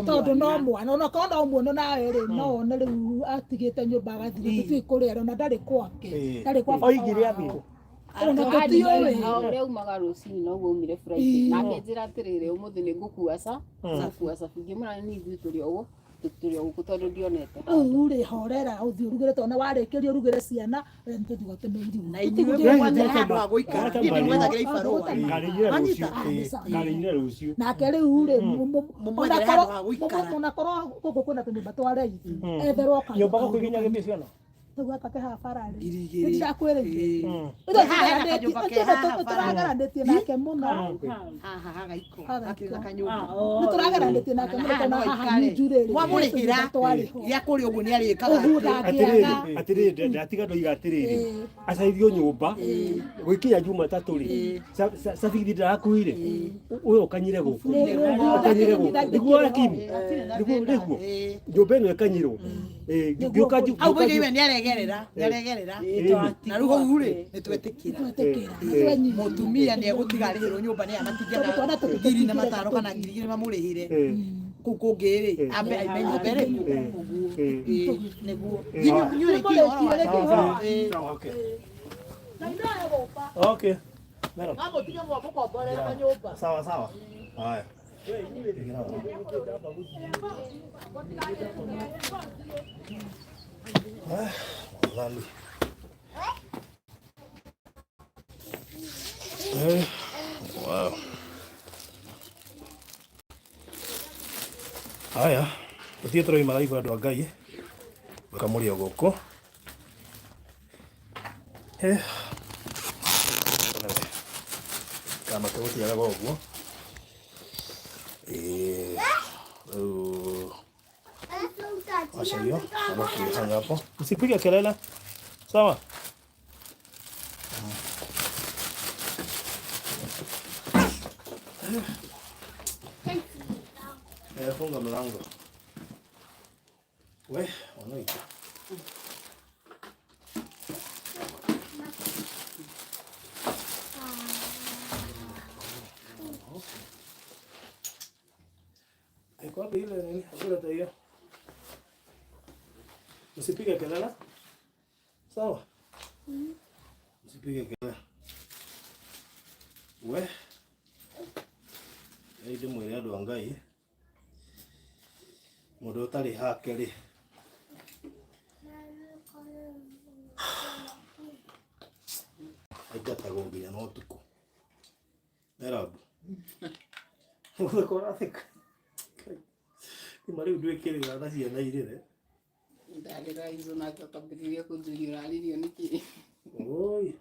tondũ no mwana ona korwo no muono nawe rĩ no one rĩu atigĩte nyũmba agathire tũthiĩ kũrĩa ona ndarĩ kwake ndarĩ kwa oigire athiĩ ũrĩa umaga rũcinĩ noguo umire Friday nake njĩra atĩrĩrĩ ũmũthĩ nĩ ngũkua ca ingĩmũra nĩ ithuĩ tũrĩ ũguo tũrĩ gũkũ tondũ ndionete rĩu rĩ horera ũthiĩ ũrugĩre tona warĩkĩria ũrugĩre ciana tũthiĩ gũteme irio na inyuĩ mwethe handũ ha gũikara niĩ ndĩmwethagĩra ibarũa ngarĩire rũciũ nake rĩu rĩ mũmwethere handũ ha gũikara mũnakorwo gũkũ kwĩna tũnyũmba twa raithi etherwo nyũmba gũkũ nginya gĩthĩ ciana tũgua kake ha bararĩ Irigĩrĩ. nĩndĩrakwĩrĩire tũrageranĩtie nake mũno haha hagaiko hakĩrĩ na kanyũmba nĩtũrageranĩtie nake mũno tona haha njurĩrĩ mwamũrĩhĩra gĩa kũrĩ ũguo nĩ arĩkaga atĩrĩrĩ ndatiga ndoiga atĩrĩrĩ acaithio nyũmba gwĩkinya Jumatatũ rĩ cabithi ndarakuire ũyũ ũkanyire gũkũ nĩguo Hakimu nĩguo nyũmba ĩno ĩkanyirwo ngĩũka hau mũigĩiwe nĩ aregerera na rĩu hau rĩ nĩ twetĩkĩra mũtumia nĩ egũtiga arĩhĩrwo nyũmba nĩ amatingiana 2,500 kana 2,000 mamũrĩhĩre kũu kũngĩ rĩ ambe aime nyũmba ĩrĩkũ nĩguo inyuĩ rĩkia ũhoro wa okay mũtige mũkomborere kanyũmba sawa haya wow. Haya, tuthiĩ tũroima raigua andũ a Ngai kamũrĩo gũkũ kama tũgũtiagaga ũguo acha hiyo hang hapo, usipige kelele sawa. Funga mlango we wanaita iko bila nini hakuna tayari. Usipige kelele sawa, usipige kelele we ĩndĩ mwĩre andũ a Ngai mũndũ ũtarĩ hake rĩ aingatagwo nginya na ũtukũ Nairobi ũgũkora thika rĩu ndwĩkĩrĩra na ciana irĩre ndarĩra izo na akambĩrĩria kũnjũria ũraririo nĩkĩ oi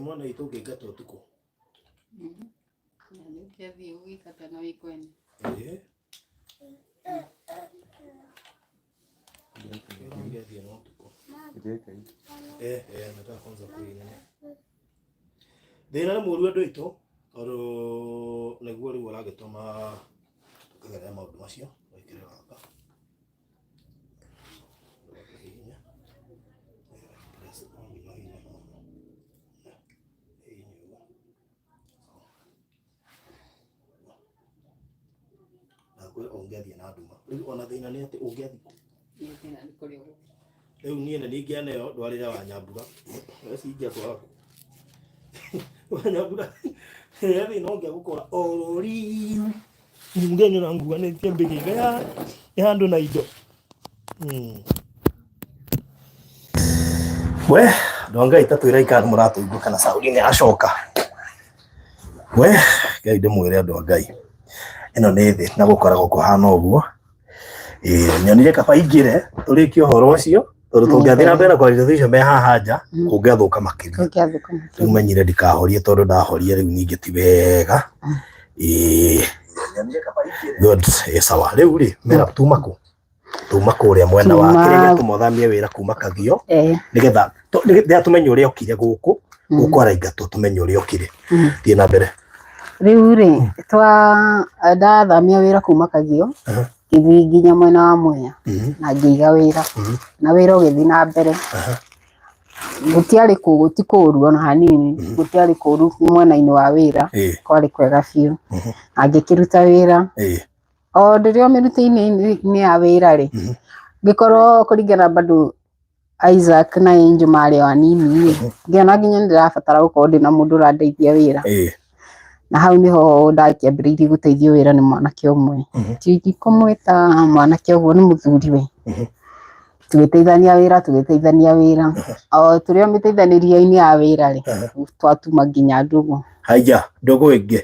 mwana itũ ũngĩingata ũtukũ nĩkĩathiĩ gũgĩkata na wĩkwene nĩkĩathiĩ na ũtukũ nataka kwanza kuinene thĩna nĩ mũru andũ aitũ tondũ nĩguo rĩu ũragĩtũma tũkĩgerea maũndũ macio wĩkĩre gaka ungethi na nduma riu ona thina ni ati ungethi thina ni kuri ugu riu nie na ningiane yo ndwarira wa Nyambura singia kwa wa Nyambura yaani nongia gukora orori ngenyo na ngua ni tiambigiga ya andu na indo we ndonga itatu iraikara muratu igwa kana Saudi ni acoka we Ngai ndimwire andu Ngai ino ni thi na gukoragwo kuhana uguo nyonire kaba ingire turiki uhoro ucio tondu tungiathira mbere kwa icio me haha nja kungiathuka makiria riu menyire ndikahorie tondu ndahorie riu ningi ti wega nyonire kaba ingire good sawa riu ri mera tuma kuria mwena wa kiria tumothamie wira kuma Kagio nigetha ndia tumenye uria okire guku araingatwo tumenye uria okire thie na mbere riu ri ndathamia wira kuma Kagio ithi nginya mwena wa Mwea na ngiiga wira na wira ugithi na mbere gutiari gutikuru ona hanini gutiari kuru mwena-ini wa wira kwari kwega biu angikiruta wira o ndirio mirute-ini ni ya wira ri ngikorwo kuringana bado Isaac na Angel mari anini ngiona nginya ndirabatara gukorwo ndina mundu urandeithia wira na hau niho ndakiambiriirie guteithio wira ni mwanake umwe tingĩkũmwĩta mwanake ũguo ni muthuri we tugĩteithania wira o tũrĩ o mĩteithanirie-inĩ ya wira ri twatuma nginya ndugu haya ndugu ingĩ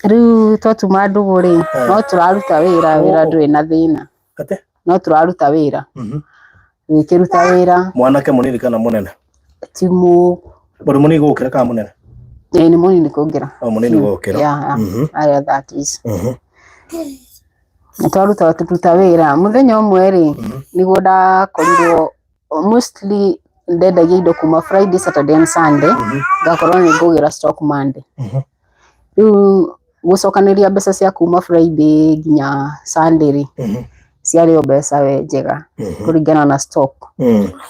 riu twatuma ndugu ri no turaruta wira ndũrĩ na thĩna no turaruta wira gĩkĩruta wira mwanake munini kana munene timu bado munini gũkĩra kana munene ni munini kũngira munini gũkĩra that is twaruta wira muthenya umwe ri niguo ndakorirwo mostly ndendagia indo kuma Friday, Saturday and Sunday ngakorwo ni ngũgĩra stock Monday riu gucokaniria mbeca cia kuma Friday nginya Sunday ri ciarĩ o mbeca we njega kũringana na stock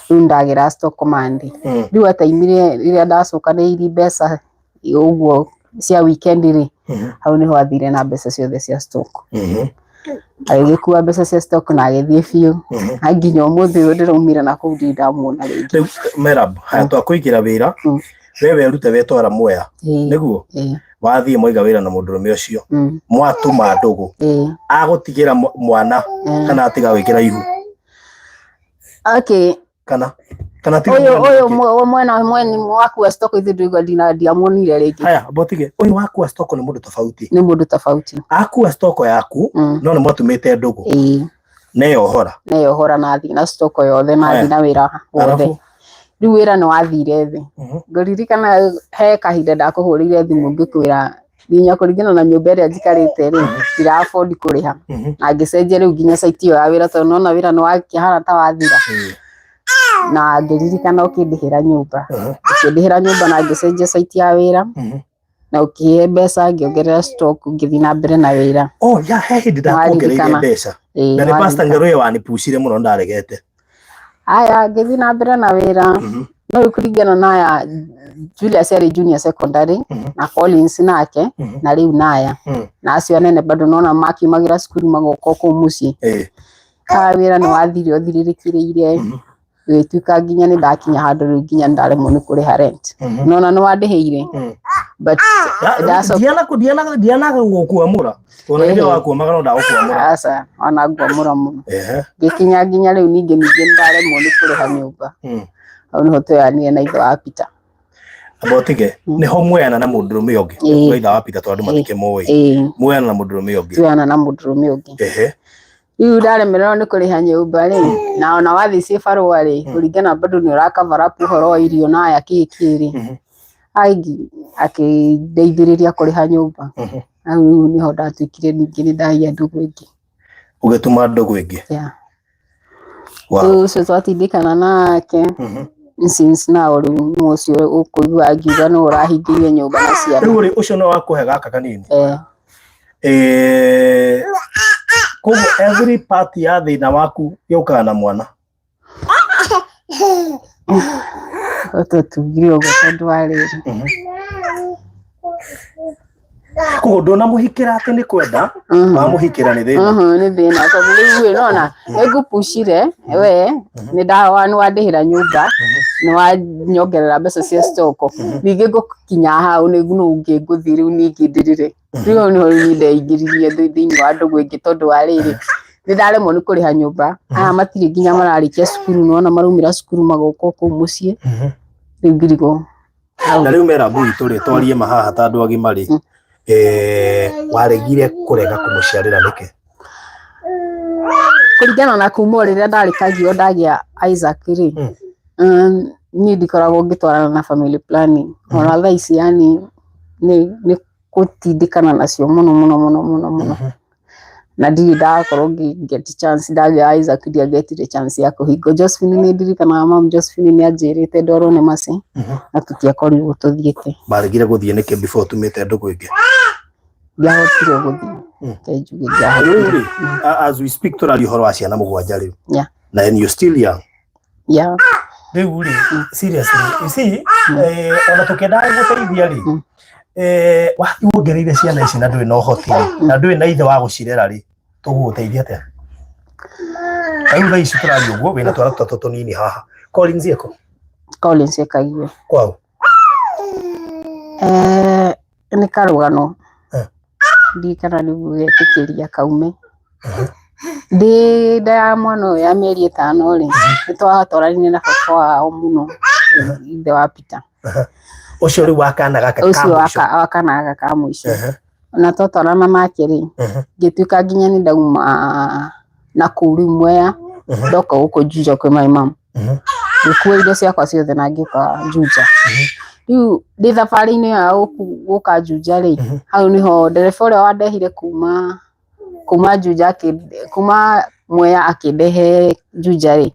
riu ndagĩra stock Monday riu ataimire rĩrĩa ndacokanĩirie mbeca uguo cia weekend ri hau niho athire na mbeca ciothe cia stock agĩkua mbeca cia stock na agĩthiĩ biũ nginya ũmũthĩ ũyũ ndĩraumire na kũu ndamuona rĩngĩ Merab haya twakũingĩra wĩra wewe rute wetwara Mwea nĩguo wathiĩ mwaiga wĩra na mũndũrũme ũcio mwatuma ndũgũ agũtigĩra mwana kana atiga gwĩkĩra ihu kana uyu mwena mweni wakua stock ithu ndĩgwa ndiamuonire rĩngĩ haya botige uyu wakua stock ni mundu tofauti akua stock yaku no ni mwatumite ndũgũ neyohora na athi na stock yothe na athi na wĩra wothe riu wĩra ni wathire thĩ ngũririkana he kahinda ndakũhũrĩire thimũ ngĩkwĩra nginya kũringana na nyũmba ĩrĩa njikarĩte rĩ ndira afford kũrĩha na ngĩcenjia rĩu nginya site ĩyo ya wĩra tondũ nona wĩra ni wakĩhana ta wathira na ngĩririkana ũkĩndĩhĩra nyũmba na ngĩcenjia site ya wĩra na ũkĩhe mbeca ngĩongerera stock ngĩthiĩ na mbere na wĩra he hĩndĩ ndakuongereire mbeca na nĩ pastor Ngeruya wanipushire mũno ndaregete aya ngĩthiĩ na mbere na wĩra no kũringana na ya Julius yarĩ junior secondary na Collins nake na rĩu naya na acio anene bado nona makiumagĩra cukuru magoka kũu mũciĩ wĩra nĩ wathire ũthirĩrĩkĩrĩire gĩtuĩka nginya nĩ ndakinya handũ rĩu nginya ndaremwo nĩ kũrĩha rent nona nĩ wandĩhĩire but ndianaga gũkuamũra ona rĩrĩa wakuamaga no ndagũkuamũra aca ona nguamũra mũno gĩkinya nginya rĩu ningĩ ndaremwo nĩ kũrĩha nyũmba hau nĩho tũyanire na ithe wa Peter abotige niho mweana na mũndũrũme ũngĩ ithe wa Peter tondũ andũ matikĩmũĩ mweana na mũndũrũme ũngĩ riu ndaremererwo nĩ kũrĩha nyũmba rĩ na ona wathiĩ barũa rĩ kũringana bado nĩ ũrakavara ũhoro wa irio na aya kĩrĩ akĩndeithĩrĩria kũrĩha nyũmba hau niho ndatuĩkire ningĩ nĩ ndahia ndũgũ ĩngĩ ũgĩtuma ndũgũ ĩngĩ rĩu ũcio twatindĩkana nake since now rĩu ũcio ũkũigua angiuga nĩ ũrahingĩire nyũmba na ciana rĩu ũcio no wakũhe gaka kanini koguo every part ya thĩna waku yũkaga na mwana tũtugire ũguo tondũ wa rĩrĩ Ko ndona muhikira ati ni kwenda wa muhikira ni thina ni thina to riu nona egupushire we ni ndawa ni wandihira nyumba ni wanyongerera mbeca cia stoko ningi gukinya hau ni ungi nguthi riu ningi ndirire riu ni ho ndeingiririe thiini wa ndugu ingi tondu wa riri ni ndaremwo ni kuriha nyumba aya matiri nginya mararikia cukuru nona marumira cukuru magoka ku mucii riu ngirigo na riu mera mbui turi twarie mahaha ta andu agima ri waregire kurega kumuciarira niki kuringana na kuma riria ndarikagio ndagia Isaac ri ni ndikoragwo ngitwarana na family planning ona thaa ici yani ni gutindikana nacio muno na ndiri ndakorwo get chance ndagia Isaac ndia getire chance ya kuhingo Josephine ni ndirikana mama Josephine ni anjirite ndoro ne masi na tutiakorirwo tuthiete baregire guthie niki before tumite ndugu ingi ndiahotire guthie tejuge ndiahotire as we speak turari horo wa ciana mugwanja riu na you still young riu ri seriously you see ona tukenda guteithia ri wathi wongereire ciana ici na ndui no hoti na ndui na ithe wa gucirera ri tuguteithia atia riu thaa ici turari uguo wina twara tatu tunini haha Collins ekagio kwao ni karugano ndikana niguetikiria kaume ndi da mwana ya mieri 5 ri nitwatoranie na baba wao muno ithe wa Peter ucio ri wakana gaka ucio wakana gaka mwisho na twatorana nake ri ngituika nginya ni ndauma na kuri mwea ndoka guko Juja kwa my mom ngikuwa indo ciakwa ciothe na ngika Juja riu ndi thabari-ini ya guka Juja ri hau niho ndereba uria wandehire kuma Juja kuma mwea akindehe Juja ri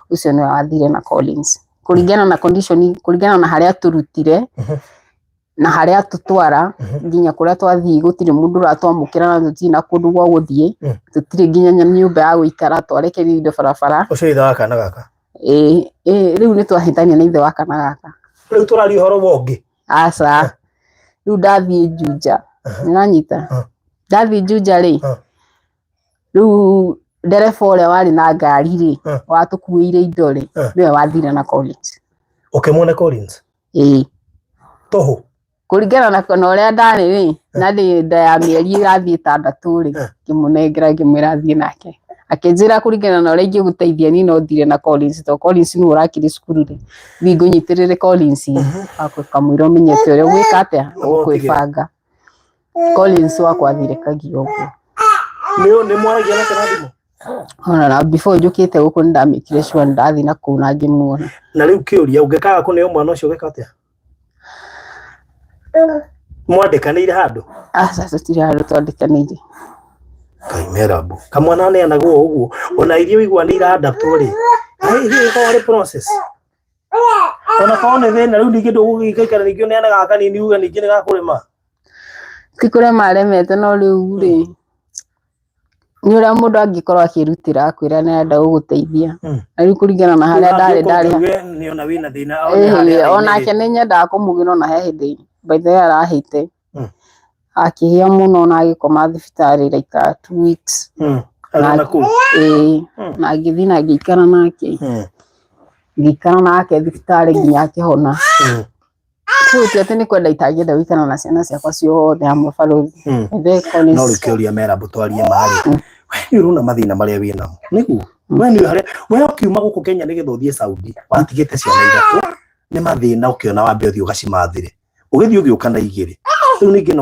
ucio ni wathire na Collins kuringana na condition kuringana na haria turutire na haria tutwara nginya kuria twathii gutire mundu ratwamukira na tutina kundu gwa guthie tutire nginya nyumba ya guikara twarekerie indo barabara ucio ithe wa kana gaka riu ni twahitania na ithe wa kana gaka riu turari horo wongi asa riu ndathie Juja niranyita ndathie Juja ri riu ndereba uria wari na ngari ri watukuire indo ri niwe wathire na Collins ukimwona Collins toho kuringana na uria ndari ri na ndi nda ya mieri irathie 6 ri kimunengera ngimwira thie nake akinjira kuringana na uria ingiguteithia ni no thire na Collins to Collins ni urakiri cukuru ri vingo nyitirire Collins akamwira umenyete uria gwika atia kwibanga Collins wakwa thire kagio ni mwaragia na kanadimo ona before njukite guku ndamikire sure ndathi na kuna ngimuona na riu kiuria ungekaga kuneo mwana ucio weka atia mwandikanire handu sasa tiri handu twandikanire kaimerabu kamwana ne anaguo uguo ona irio wigwa ni adapt ri hiyo kwa wale process ona kaone thina riu ningi ndugugikara ningio ne anaga kanini uga ningi gakurima tikurema remete no riu ri ni uria mundu angikorwo akirutira akwira ni enda guguteithia riu kuringana na haria ndari ni ona wina thina ona ke ni nyenda kumugina na he hindi by the way arahite akihia muno na agikoma thibitari like 2 weeks na ngithi na ngikara nake thibitari nginya akihona so ati ni kwenda itangenda wikana na ciana ciakwa ciothe hamwe baruthi no rikiuria mera butwarie mari we uruna mathina maria wina niguo we ni haria we ukiuma guku Kenya nigetha uthie Saudi watigite ciana ithatu ni mathina ukiona wambe uthie ugacimathire ugithie ugiuka na igiri riu ningi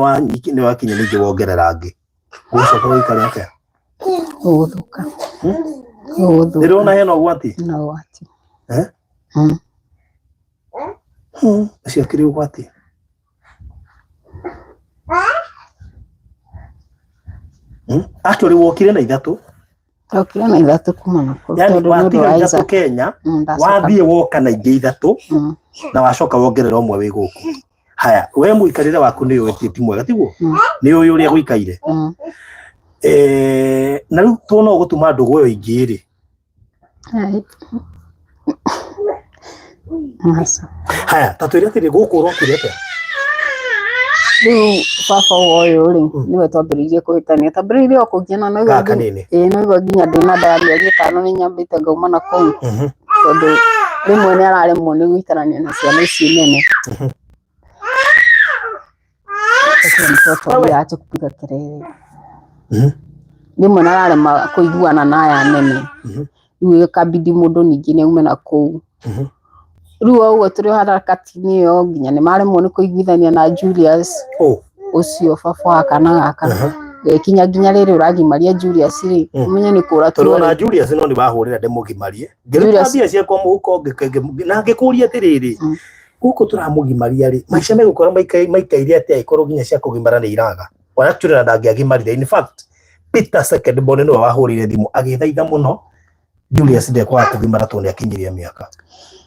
ni wakinya ningi wongerera ngi ucoka wikare atia uguthuka ndirona hena ugwati ciakire ugwati actually wokire na ithatu kuma nako yani watiga ithatu Kenya wathie woka na ingi ithatu na wacoka wongerera umwe wi guku haya we muikarire waku ni wetiti mwega tiguo ni uyu uria guikaire na riu tuona ugutuma ndugu yo ingi ri haya tatu iria tiri guku rokire atia Riu baba uyu ri niwe twambiriirie kuhitania tambiriirie okugiana no igwa no igwa nginya ndina ndari agitano ni nyambite ngauma na kou tondu rimwe ni araremwo ni guikarania na ciana ici nene mtoto acha kupiga kelele rimwe ni ararema kuiguana na aya nene riu ikabidi mundu ningi ni ume na kou riu uguo turi harakati-ini iyo nginya ni maremwo ni kuiguithania na Julius ucio baba wa kana gaka kinya nginya riri uragimaria Julius ri umenye ni kura tu na Julius no ni bahurira ndemugimarie ngirabia cia kwa muhuko na ngikuria atiriri guko turamugimaria ri maica megukora maikaire atia ikorwo nginya cia kugimara ni iraga wana turira ndangiagimarire in fact Peter second born no wahurire thimu agithaitha muno Julius ndekwa kugimara tone akinyiria miaka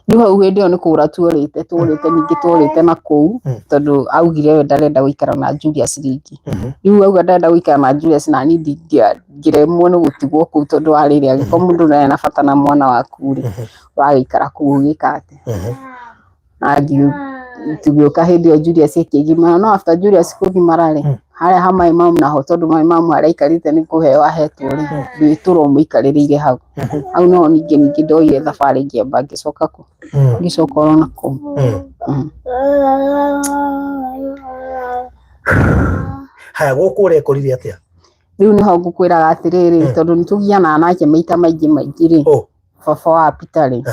riu hau hindi iyo ni kura turite ningi turite na kou tondu augire we ndarenda guikara na Julius ringi riu auga ndarenda guikara na Julius na ni ngiremwo ni gutigwo kou tondu ariri agiko mundu na ena bata na mwana waku ri wagikara kou gikate tugioka hindi iyo Julius ikigimara no after Julius kugimara ri haria ha mai mamu naho tondu mai mamu araikarite ni kuheo ahetwo ri ndituro muikaririire hau au no ningi ndoire thabari ngiamba ngicoka ku ngicoka ona ku haya guku urekorire atia riu niho ngukwiraga atiriri tondu nitugiana nake maita maingi ri baba wa Peter ri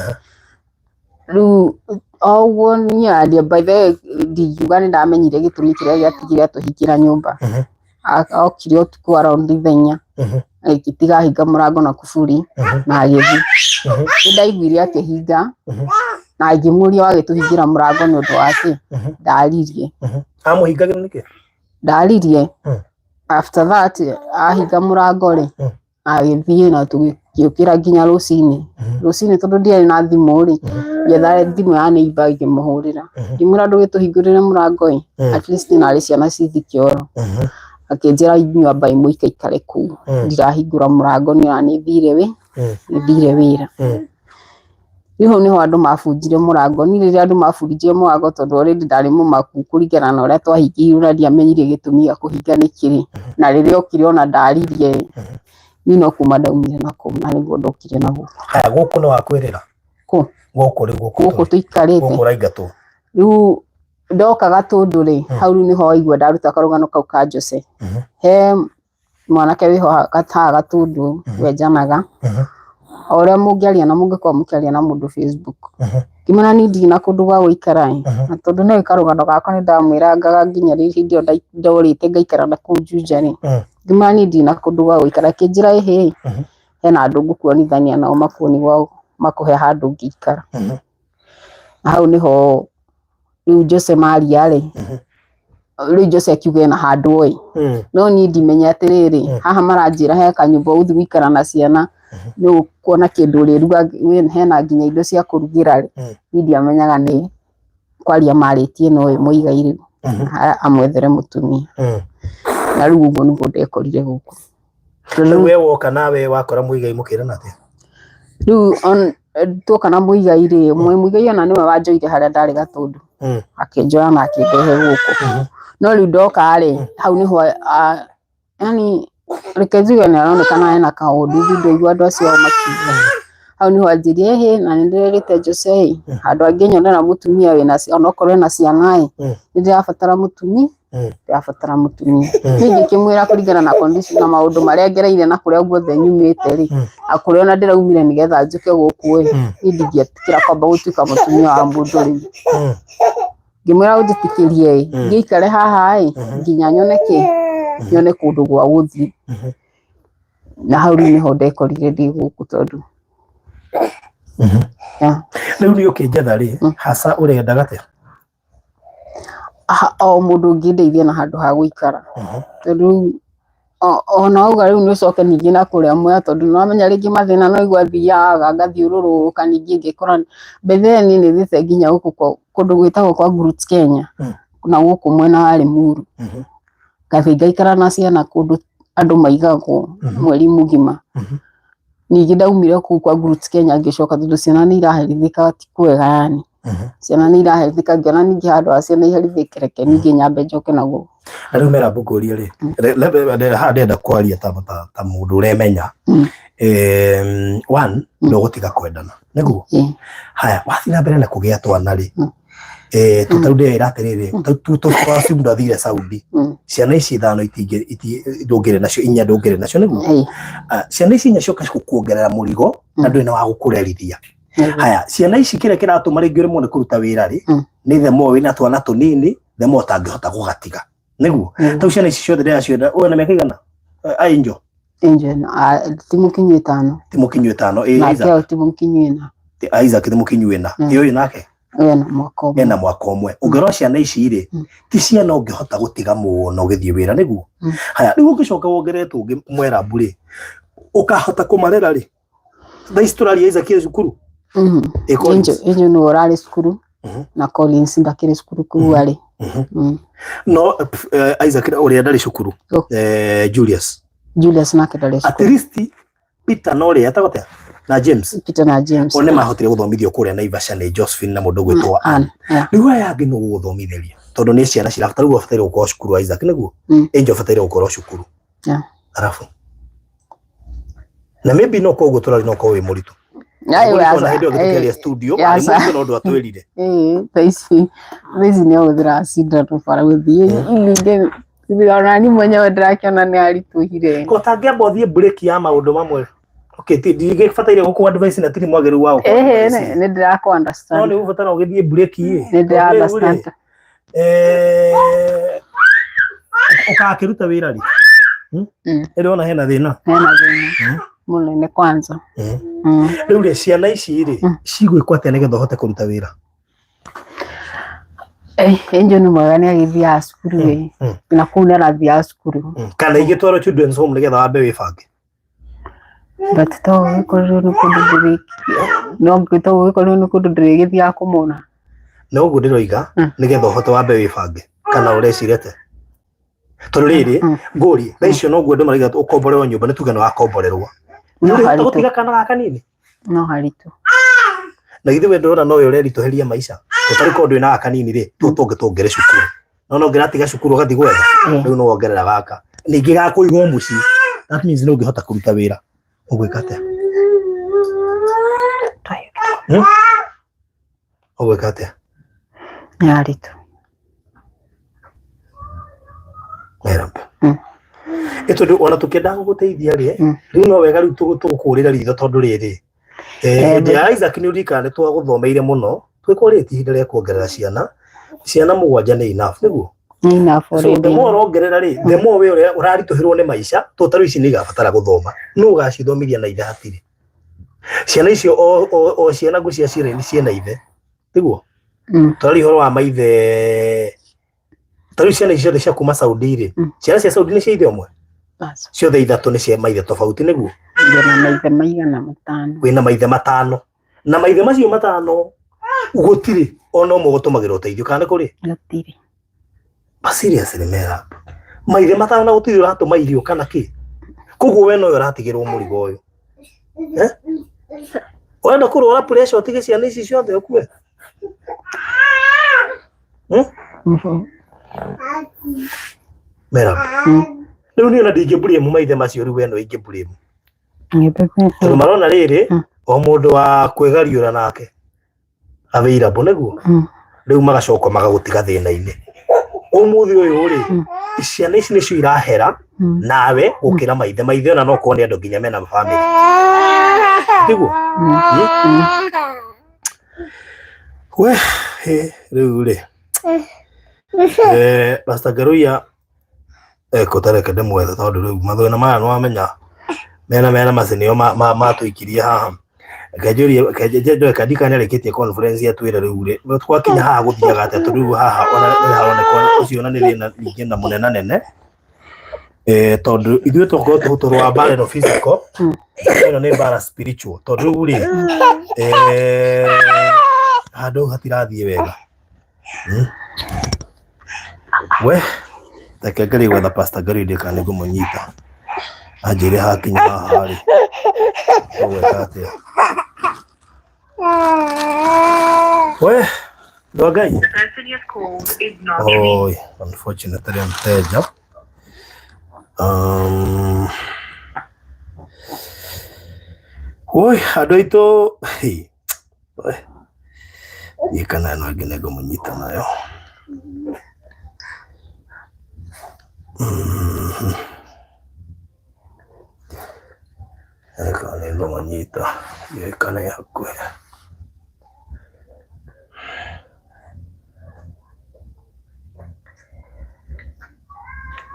riu oguo ni aria by the ndiuga ni ndamenyire gitumi kiria giatigire atuhikira nyumba okire utuku around ithenya agitiga hinga murango na kufuri na agithi ndaiguire akihinga na ngimuria wagituhingira murango ni undu wake ndaririe amuhingagira niki ndaririe after that ahinga murango ri agithie na tugiukira nginya rucini tondu ndiari na thimu ri yetha thimu ya neighbor ngimuhurira ngimura ndugituhingurire murango at least nari ciana cithi kioro akinjira nyumba imwe ikaikare kou ndirahingura murango ni anithire wira riu niho andu mabunjire murango ni riria andu mabunjire murango tondu already ndari mumaku kuringana na uria twahingirwe na ndiamenyire gitumi gia kuhinga nikiri na riria okire ona ndaririe nino kuma ndaumire na kou na niguo ndokire na guku haya guku no wakwirira guku tuikarite guku raingatwo riu ndokaga tundu ri hau niho waigua ndaruta karugano kau ka Jose he mwanake wiho gataga tundu wenjanaga oria mungiaria na mungikorwo mukiaria na mundu Facebook kimana ni ndina kundu gwa guikara na tondu ni karugano gakwa ni ndamwirangaga nginya ri hindi ndorite ngaikara na kou Juja ri kimana ni ndina kundu gwa guikara kinjira ihi hena andu ngukuonithania nao makuoni gwao makuhe handu ngikara na hau niho riu Jose maria ri riu Jose akiuga na handu oi no ni ndimenya atiriri haha maranjira he kanyumba uthi guikara na ciana ni kuona kindu riruga hena nginya indo cia kurugira ri ni ndiamenyaga ni kwaria maritie no muigai ri amwethere mutumia na riu uguo niguo ndekorire guku riu we woka nawe wakora muigai mukirana atia riu tuoka na muigai ri muigai ona niwe wanjoire haria ndari gatundu akinjoya na akindehe guku no riu ndoka ri hau niho yani rekeziga ni aronekana ena kaundu ndigwa andu acio makiuga hau niho anjirie he na ndirerite Jose andu angi nyonera mutumia wina ona okorwo na ciana ndirabatara mutumia ningi kimwira kuringana na condition na maundu maria ngereire na kuria guothe nyumite ri akuria ona ndiraumire nigetha njuke guku ri ndingiatikira kwamba gutuika mutumia wa mundu ri ngimwira ujitikirie ngikare haha nginya nyone kundu gwa guthi na hau niho ndekorire ndi guku tondu riu ni ukinjetha ri hasa urenda gate o mundu ngindeithia na handu ha guikara tondu ona auga riu ni ucoke ningi na kuria moya tondu no amenya ringi mathina no igwa thiaga ngathiururuka ningi ngikora betheni ni thite nginya guku kundu gwitagwo kwa Roots Kenya na guku mwena wa Limuru kathi ngaikara na ciana kundu andu maigagwo mweri mugima ningi ndaumire ku kwa Roots Kenya ngicoka tondu ciana ni iraherithika ti kwega yani ciana nĩ iraherithĩka ngĩona ningĩ handũ ha ciana iherithĩke reke ningĩ nyambe njoke naguo. Rĩu mera mbũkũria rĩ ndenda kwaria ta mũndũ ũremenya. One ndũgũtiga kwendana nĩguo. Haya wathiĩ na mbere na kũgĩa twana rĩ tũtarũndĩ iraterere tũtwacimba thire Saudi ciana ici 5 ndũngĩrĩ nacio 4 ndũngĩrĩ nacio nĩguo. Ciana ici 4 cioka kuongerera mũrigo na ndwĩ na wa gũkũrerithia. Haya ciana ici kĩrĩa kĩratũma rĩngĩ ũrĩmwo nĩ kũruta wĩra rĩ nĩ the more wĩna twana tũnini the more ũtangĩhota gũgatiga nĩguo. Tau ciana ici ciothe ndĩracienda ũyũ na mĩaka igana Angel timukinyu 5 Isaac timukinyu 4 Isaac timukinyu 4 ũyũ nake ena mwaka ũmwe. Ũngĩrora ciana ici rĩ ti ciana ũngĩhota gũtiga mũno ũgĩthiĩ wĩra nĩguo. Haya rĩu ũngĩcoka wongeretwo ũngĩ mwera mbure ũkahota kũmarera rĩ thaa ici tũraria Isaac e cukuru. Angel no ũrarĩ cukuru na Collins ndakĩrĩ cukuru kũu arĩ. No Isaac ũrĩa ndarĩ cukuru Julius nake ndarĩ cukuru. At least Peter no ũrĩa atagotea na James one mahotire gũthomithio kũrĩa Naivasha nĩ Josephine na mũndũ gwĩtwo Ann. Nĩguo aya angĩ no gũthomithĩria tondũ nĩ ciana cirabatara gũbatara gũkorwo cukuru Isaac nĩguo. Angel abatara gũkorwo cukuru. Arafu na maybe no koguo tũrarĩ no kowe mũritũ. Na hĩndĩ ũgĩtũkĩria studio mũndũ no ndũ atwĩrire. Thaisi nĩ ũgũthira cindano bara gũthiĩ ningĩ ni mwenyewe ndĩrakĩona nĩ aritũhire. Kotangĩamba ũthiĩ break ya maũndũ mamwe. Okay, ndigĩbataire gũkũ advice na tiri mwagĩrĩru wao. Nĩ ndĩrakũ understand. No nĩ ũbatara ũgĩthiĩ break nĩ ndĩra understand. Ũkakĩruta wĩra rĩ. Ndĩrona hena thĩna. Mũnene kwanza. Rĩu rĩ ciana ici rĩ cigwĩkwo atĩa nĩgetha ũhote kũruta wĩra? Angel nĩ mwega nĩ agĩthiaga cukuru na kũu nĩ arathiaga cukuru. Kana igĩtwarwo children's home nĩgetha wambe wĩbange. But to gĩkorwo nĩ kũndũ ndĩrĩkio no gĩkorwo nĩ kũndũ ndĩrĩgĩthiaga kũmona. No ũguo ndĩroiga nĩgetha ũhote wambe wĩbange kana ũrecirete. Tondũ rĩrĩ ngũri thaa icio no guo andũ maraiga ũkomborerwo nyũmba nĩ tuge nĩ wakomborerwo. No gũtiga kana gaka nini no haritũ. Na ithuĩ we ndĩrona no we ũreritũhĩria maica tũtarĩ kondũ wĩna gaka nini rĩ tũngĩtũongere cukuru no ũngĩratiga cukuru ũgathiĩ gwetha rĩu no wongerera gaka ningĩ gakũigwo mũciĩ. That means no ũngĩhota kũruta wĩra ũgwĩka atĩa? Ũgwĩka atĩa? Nĩ haritũ. Tondũ ona tũkĩenda gũgũteithia rĩ rĩu no wega rĩu tũgũkũrĩra ritho tondũ rĩrĩ hĩndĩ ya Isaac nĩ ũririkana nĩ twagũthomeire mũno twĩkũrĩtie ihinda rĩa kuongerera ciana 7 nĩ enough nĩguo. The more ũrongerera rĩ the more we ũrĩa ũraritũhĩrwo nĩ maica tũtarũ ici nĩ igabatara gũthoma no ũgacithomithia na ithe hatirĩ. Ciana icio o ciana ngũcia ciĩra nĩ ciena ithe nĩguo. Twarĩ ũhoro wa maithe tarĩ ciana icio cia kuma Saudi rĩ ciana cia Saudi nĩ cia ithe ũmwe ciothe 3 nĩ cia maithe tofauti nĩguo. Maithe maigana 5 wĩna maithe 5 na maithe macio 5 gũtirĩ ona ũmwe gũtũmagĩra ũteithio kana kũrĩ gũtirĩ. Seriously mera maithe 5 na gũtirĩ ũratũma irio kana kĩ koguo we no ũratigĩrwo mũrigo ũyũ. Wenda kũrũra pressure ũtige ciana ici ciothe ũkue. Mera rĩu niĩ ona ndingĩblame maithe macio rĩu we no ingĩblame. Tondũ marona rĩrĩ o mũndũ wa kwĩgariũra nake available nĩguo rĩu magacoka magagũtiga thĩna-inĩ. Ũmũthĩ ũyũ rĩ ciana ici nĩcio irahera nawe gũkĩra maithe ona no kuona andũ nginya mena family nĩguo. We rĩu rĩ Pastor Garuya kũtareke ndĩmwethe tondũ rĩu mathĩna maya nĩwamenya mena macenio matũikirie haha. Kenjoria kandika nĩarĩkĩtie conference ya twĩra rĩu rĩ twakinya haha gũthiaga atĩa tondũ rĩu haha ona nĩharoneka ũcio ona nĩ thĩna ningĩ na mũnene nene tondũ ithuĩ tũkorwo tũhũtũrwo mbara no physical ĩno nĩ mbara spiritual tondũ rĩu rĩ handũ hatirathiĩ wega. We reke ngerie gwetha Pastor Gary ndĩkane ngũmũnyita anjĩre hakinya haha rĩ ũgwĩka atĩa. We, Ndogai. Oh, unfortunately mteja. Oi, adoito. Hey. Ikana no aginego munyita nayo. Ikana ndo munyita. Ikana yakwe.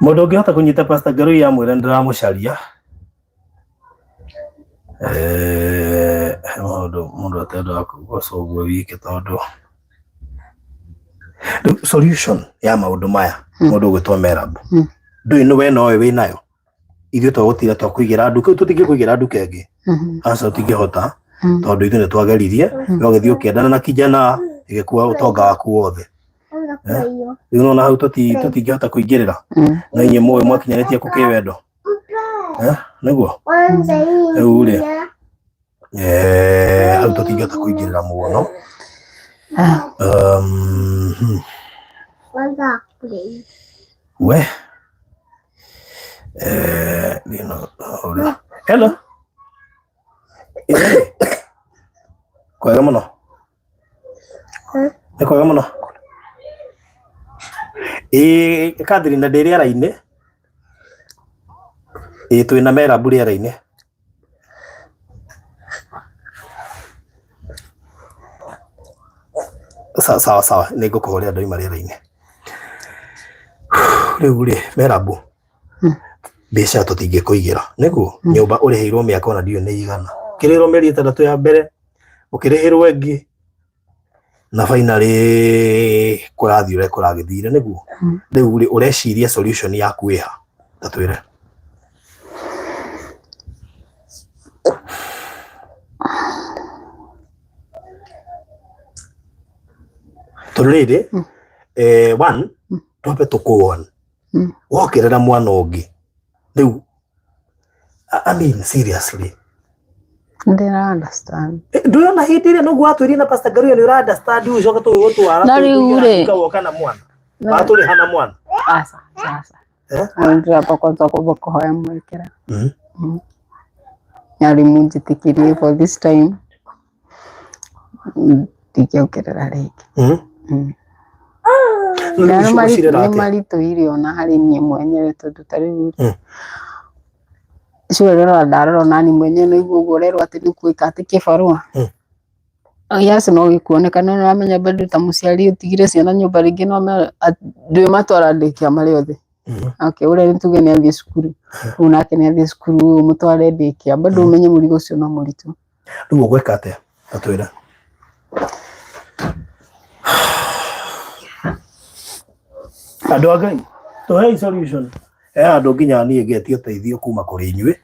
Mundu ngihota kunyita Pastor Garui ya mwira ndiramucaria mundu atenda kugoca uguo wike tondu solution ya maundu maya mundu gwitwa Merab ndui ni we nowe winayo ithuĩ twagũtira twakũigĩra nduka tũtingĩkũigĩra nduka ĩngĩ aca tũtingĩhota tondu ithuĩ nĩ twageririe no gĩthiĩ ũkĩendana na kijana ĩgĩkua ũtonga waku wothe rĩu na hau tũtingĩhota kũingĩrĩra na inyuĩ mũĩ mwakinyanĩtie kũ kĩwendo nĩguo rĩu rĩ hau tũtingĩhota kũingĩrĩra mũno we hello kwega mũno nĩ kwega mũno Catherine ndĩ rĩera-inĩ twĩna Merab rĩera-inĩ sawa nĩ ngũkũhũrĩra ndoima rĩera-inĩ rĩu rĩ Merab mbeca tũtingĩkũigĩra nĩguo nyũmba ũrĩhĩirwo mĩaka ona ndiũ nĩ igana kĩrĩhĩrwo mĩeri 6 ya mbere ũkĩrĩhĩrwo ĩngĩ na finally kũrathiĩ ũrĩa kũragĩthire nĩguo rĩu rĩ ũreciria solution yaku ĩha ta twĩre tondũ rĩrĩ one twambe tũkũona wokĩrĩra mwana ũngĩ rĩu I mean seriously ndĩra understand ndũrona hĩndĩ ĩrĩa noguo watwĩrire na Pastor Garui nĩ ũra understand ũcoka tũgũtwara na rĩu rĩ woka na mwana watũrĩha na mwana asa ndio hapa kwanza kuhoya mwekera yari munjitikirie for this time ndikiokera rĩngĩ nĩ maritũ irio na harĩ niĩ mwenyewe tondũ ta rĩu rĩrora ndarora nani mwenyewe nĩguo ũguo ũrerwo atĩ nĩ kwĩka atĩ kĩbarũa yes no gĩkuonekana nĩ wamenya bado ta mũciari ũtigire ciana nyũmba rĩngĩ no ndĩ matwara ndĩkia marĩ othe okay ũrĩa nĩtuge nĩ athiĩ cukuru rĩu nake nĩ athiĩ cukuru mũtware ndĩkia bado ũmenye mũrigo ũcio no mũritũ rĩu ũgwĩka atĩa atwĩra andũ a Ngai tũhei solution andũ nginya niĩ ngetie ũteithio kuma kũrĩ inyuĩ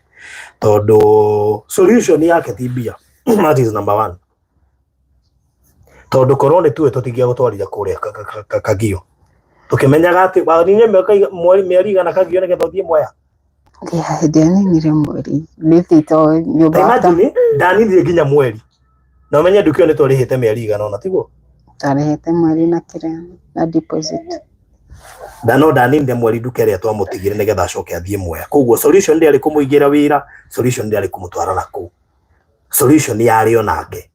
tondũ solution yake ti mbia that is number 1 tondũ korwo nĩ tuĩ tũtingĩagũtwarire kũrĩa Kagio tũkĩmenyaga atĩ waninye mĩeri igana Kagio nĩgetha ũthiĩ Mwea ndianinire mweri nĩthito nyũmba ndaninirie nginya mweri na ũmenye nduka ĩyo nĩ twarĩhĩte mĩeri igana ona tiguo tarĩhĩte mweri na kĩrĩa na deposit ndaninde mweri nduka ĩrĩa twamũtigire nĩgetha acoke athiĩ Mwea koguo solution ndĩarĩ kũmũigĩra wĩra solution ndĩarĩ kũmũtwara nakũu solution yarĩ onake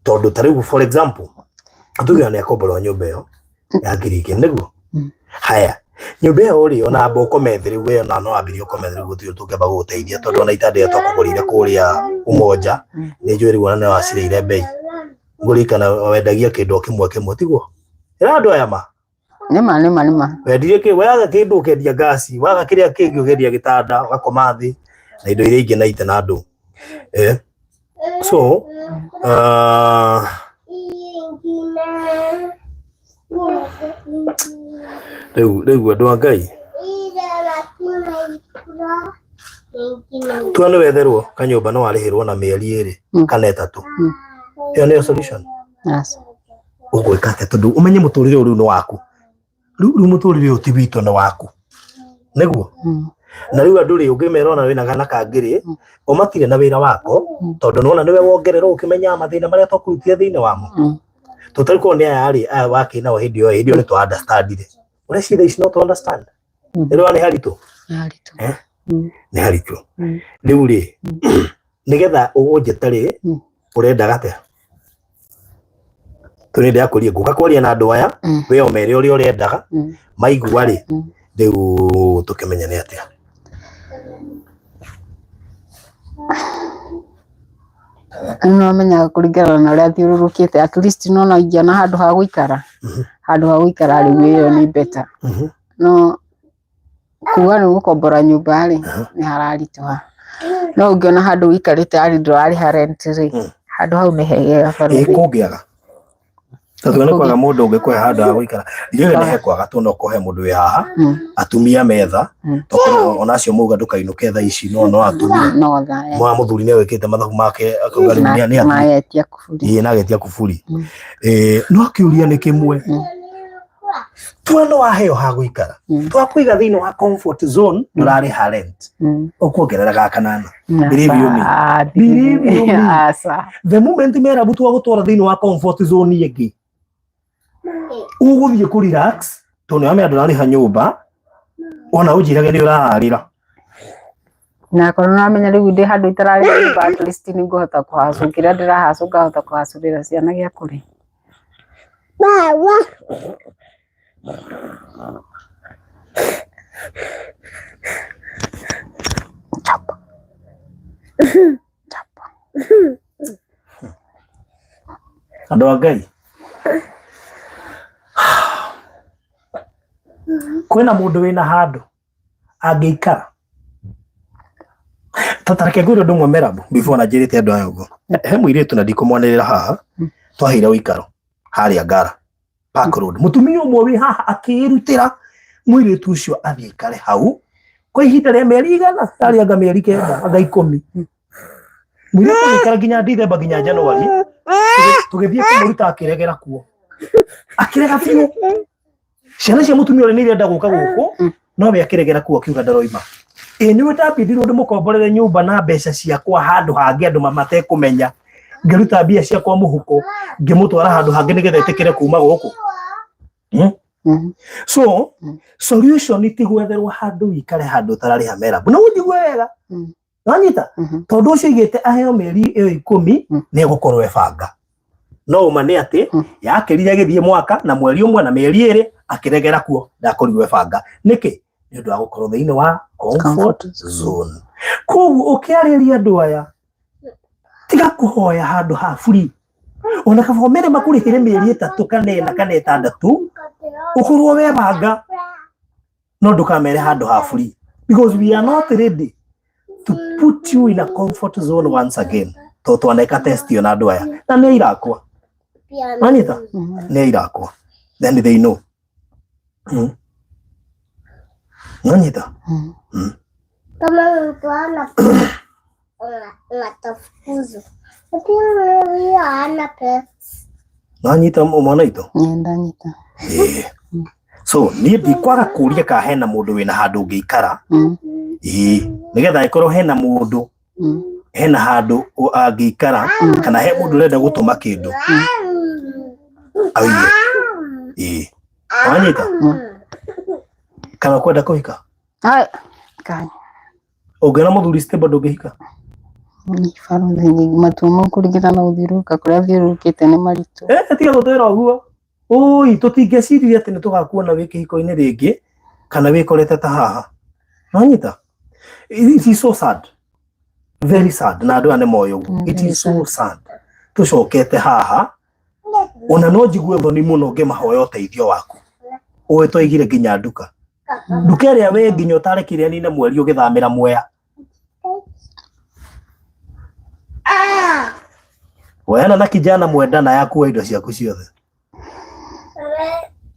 tondu ta rĩu for example tuge nĩ akomborwo nyũmba ĩyo ya ngiriki nĩguo haya nyũmba ĩyo rĩ ona mboko methiri we na no ambirie ũkomethere gũtirĩ tũngĩamba gũgũteithia tondu ona itandĩ twakũgũrĩire kũrĩa Umoja nĩ njũĩ rĩu ona nĩ wacirĩire mbei ngũrĩkana wendagia kĩndũ kĩmwe tiguo ĩra andũ aya ma nĩma wendirie kĩ waga kĩndũ ũkendia gasi waga kĩrĩa kĩngĩ ũkendia gĩtanda ũgakoma thĩ na indo iria ingĩ na ite na andũ so rĩu andũ a Ngai tua nĩ wetherwo kanyũmba no warĩhĩrwo na mĩeri 2 kana 3 ĩyo nĩyo solution ũgwĩka atĩa tondũ ũmenye mũtũrĩre ũyũ nĩ waku rĩu mũtũrĩre ũyũ ti witũ nĩ waku nĩguo na rĩu andũ rĩ ũngĩmera ona wĩna gana kangĩ ũmatirĩ na wĩra wako tondũ nona nĩwe wongererwo ũkĩmenya mathĩna marĩa twakũrutire thĩinĩ wamo tutariko ni ari wake na hindi yo ni to understand ire ore shida is not to understand ero ni haritu ni haritu riu ri nigetha ugunjetari urenda gate turenda akurie nguka kwaria na andu aya we omere uri urendaga maigua ri riu tukimenya ni atia no menya kuringana na uria thiururukite at least no ingiona handu ha guikara riu iyo ni better no kuga ni gukombora nyumba ri ni hararituha no ungiona handu wikarite ari ndurari ha rent ri handu hau ni hegega bado kungiaga tatu ni kwaga mundu ungikwe handu ha guikara ndiwe ni hekwaga tu no kohe mundu wi haha atumia metha tokoro onacio muga ndukainuke tha ici no atumia no tha mwa muthuri ni wikite mathabu make akauga ni magetia kufuri nagetia kufuri no akiuria ni kimwe tuano waheo ha guikara twakwiga thini wa comfort zone ndurari ha rent ukuongereraga kanana believe you me asa the moment mera butu agutwara thini wa comfort zone yegi uguthie ku relax tone ame ndurari ha nyumba ona ujirage ni uraharira na korona menya riu ndi handu itarari nyumba at least ni ngohota kuhacukira ndirahacuka ngahota kuhacurira ciana gia kuri chapa andu a Ngai kwina mundu wina handu angiikara tatareke ngwire ndu mwemerabu before na njirite andu aya ugo he muiritu na ndikumwanirira haha twahira uikaro haria Ngara Park Road mutumia umwe wi haha akirutira muiritu ucio athiikare hau kwa ihinda ria mieri igana aria anga mieri 9 anga 10 muiritu aikara nginya December nginya January tugithie kumuruta akiregera kuo akirega biu ciana cia mutumia uri ni irenda guka guku no we akiregera kuo kiuga ndaroima ni witabidirwo ndi mukomborere nyumba na mbeca ciakwa handu hangi andu mamate kumenya ngiruta mbia ciakwa muhuko ngimutwara handu hangi nigetha itikire kuma guku so solution ti gwetherwo handu wikare handu tarari hamera no unjigue wega nanyita tondu ucio igite aheo meri iyo 10 ni gukorwo ebanga no umane ati yakirire githie mwaka na mweri umwe na mieri 2 akiregera kuo ndakorirwe ebanga niki ni ndu agukorwo thiini wa comfort zone kugu ukiariria andu aya tiga kuhoya handu ha free ona kabo mere makurihire mieri 3 kana 4 kana 6 ukorwo webanga no ndukamere handu ha free because we are not ready to put you in a comfort zone once again to twaneka test yo na andu aya na ni irakwa manita ni irakwa then they know nanyita kama mtu anatafukuzo lakini ana pesa nanyita mwana ito ndanyita so ni ndikwaga kuria ka hena mundu wina handu ngiikara nigetha ikorwo hena mundu hena handu angiikara kana he mundu renda gutuma kindu aiye nanyita kana kwenda kuhika ai kai ogana muthuri stable ndungihika ni faro ni matumo kurigita na uthiruka kuria thirukite ni maritu tiga gutwira uguo oi tutingeciria ati ni tugakuona wi kihiko-ini ringi kana wikorete ta haha nanyita it is so sad very sad na andu ane moyo it is so sad tucokete haha ona no njigue thoni muno ngimahoya uteithio waku uwe twaigire nginya nduka ndukeria we nginya utarekire nine mweri ugithamira Mwea wena na kijana mwendana yakuwa indo ciaku ciothe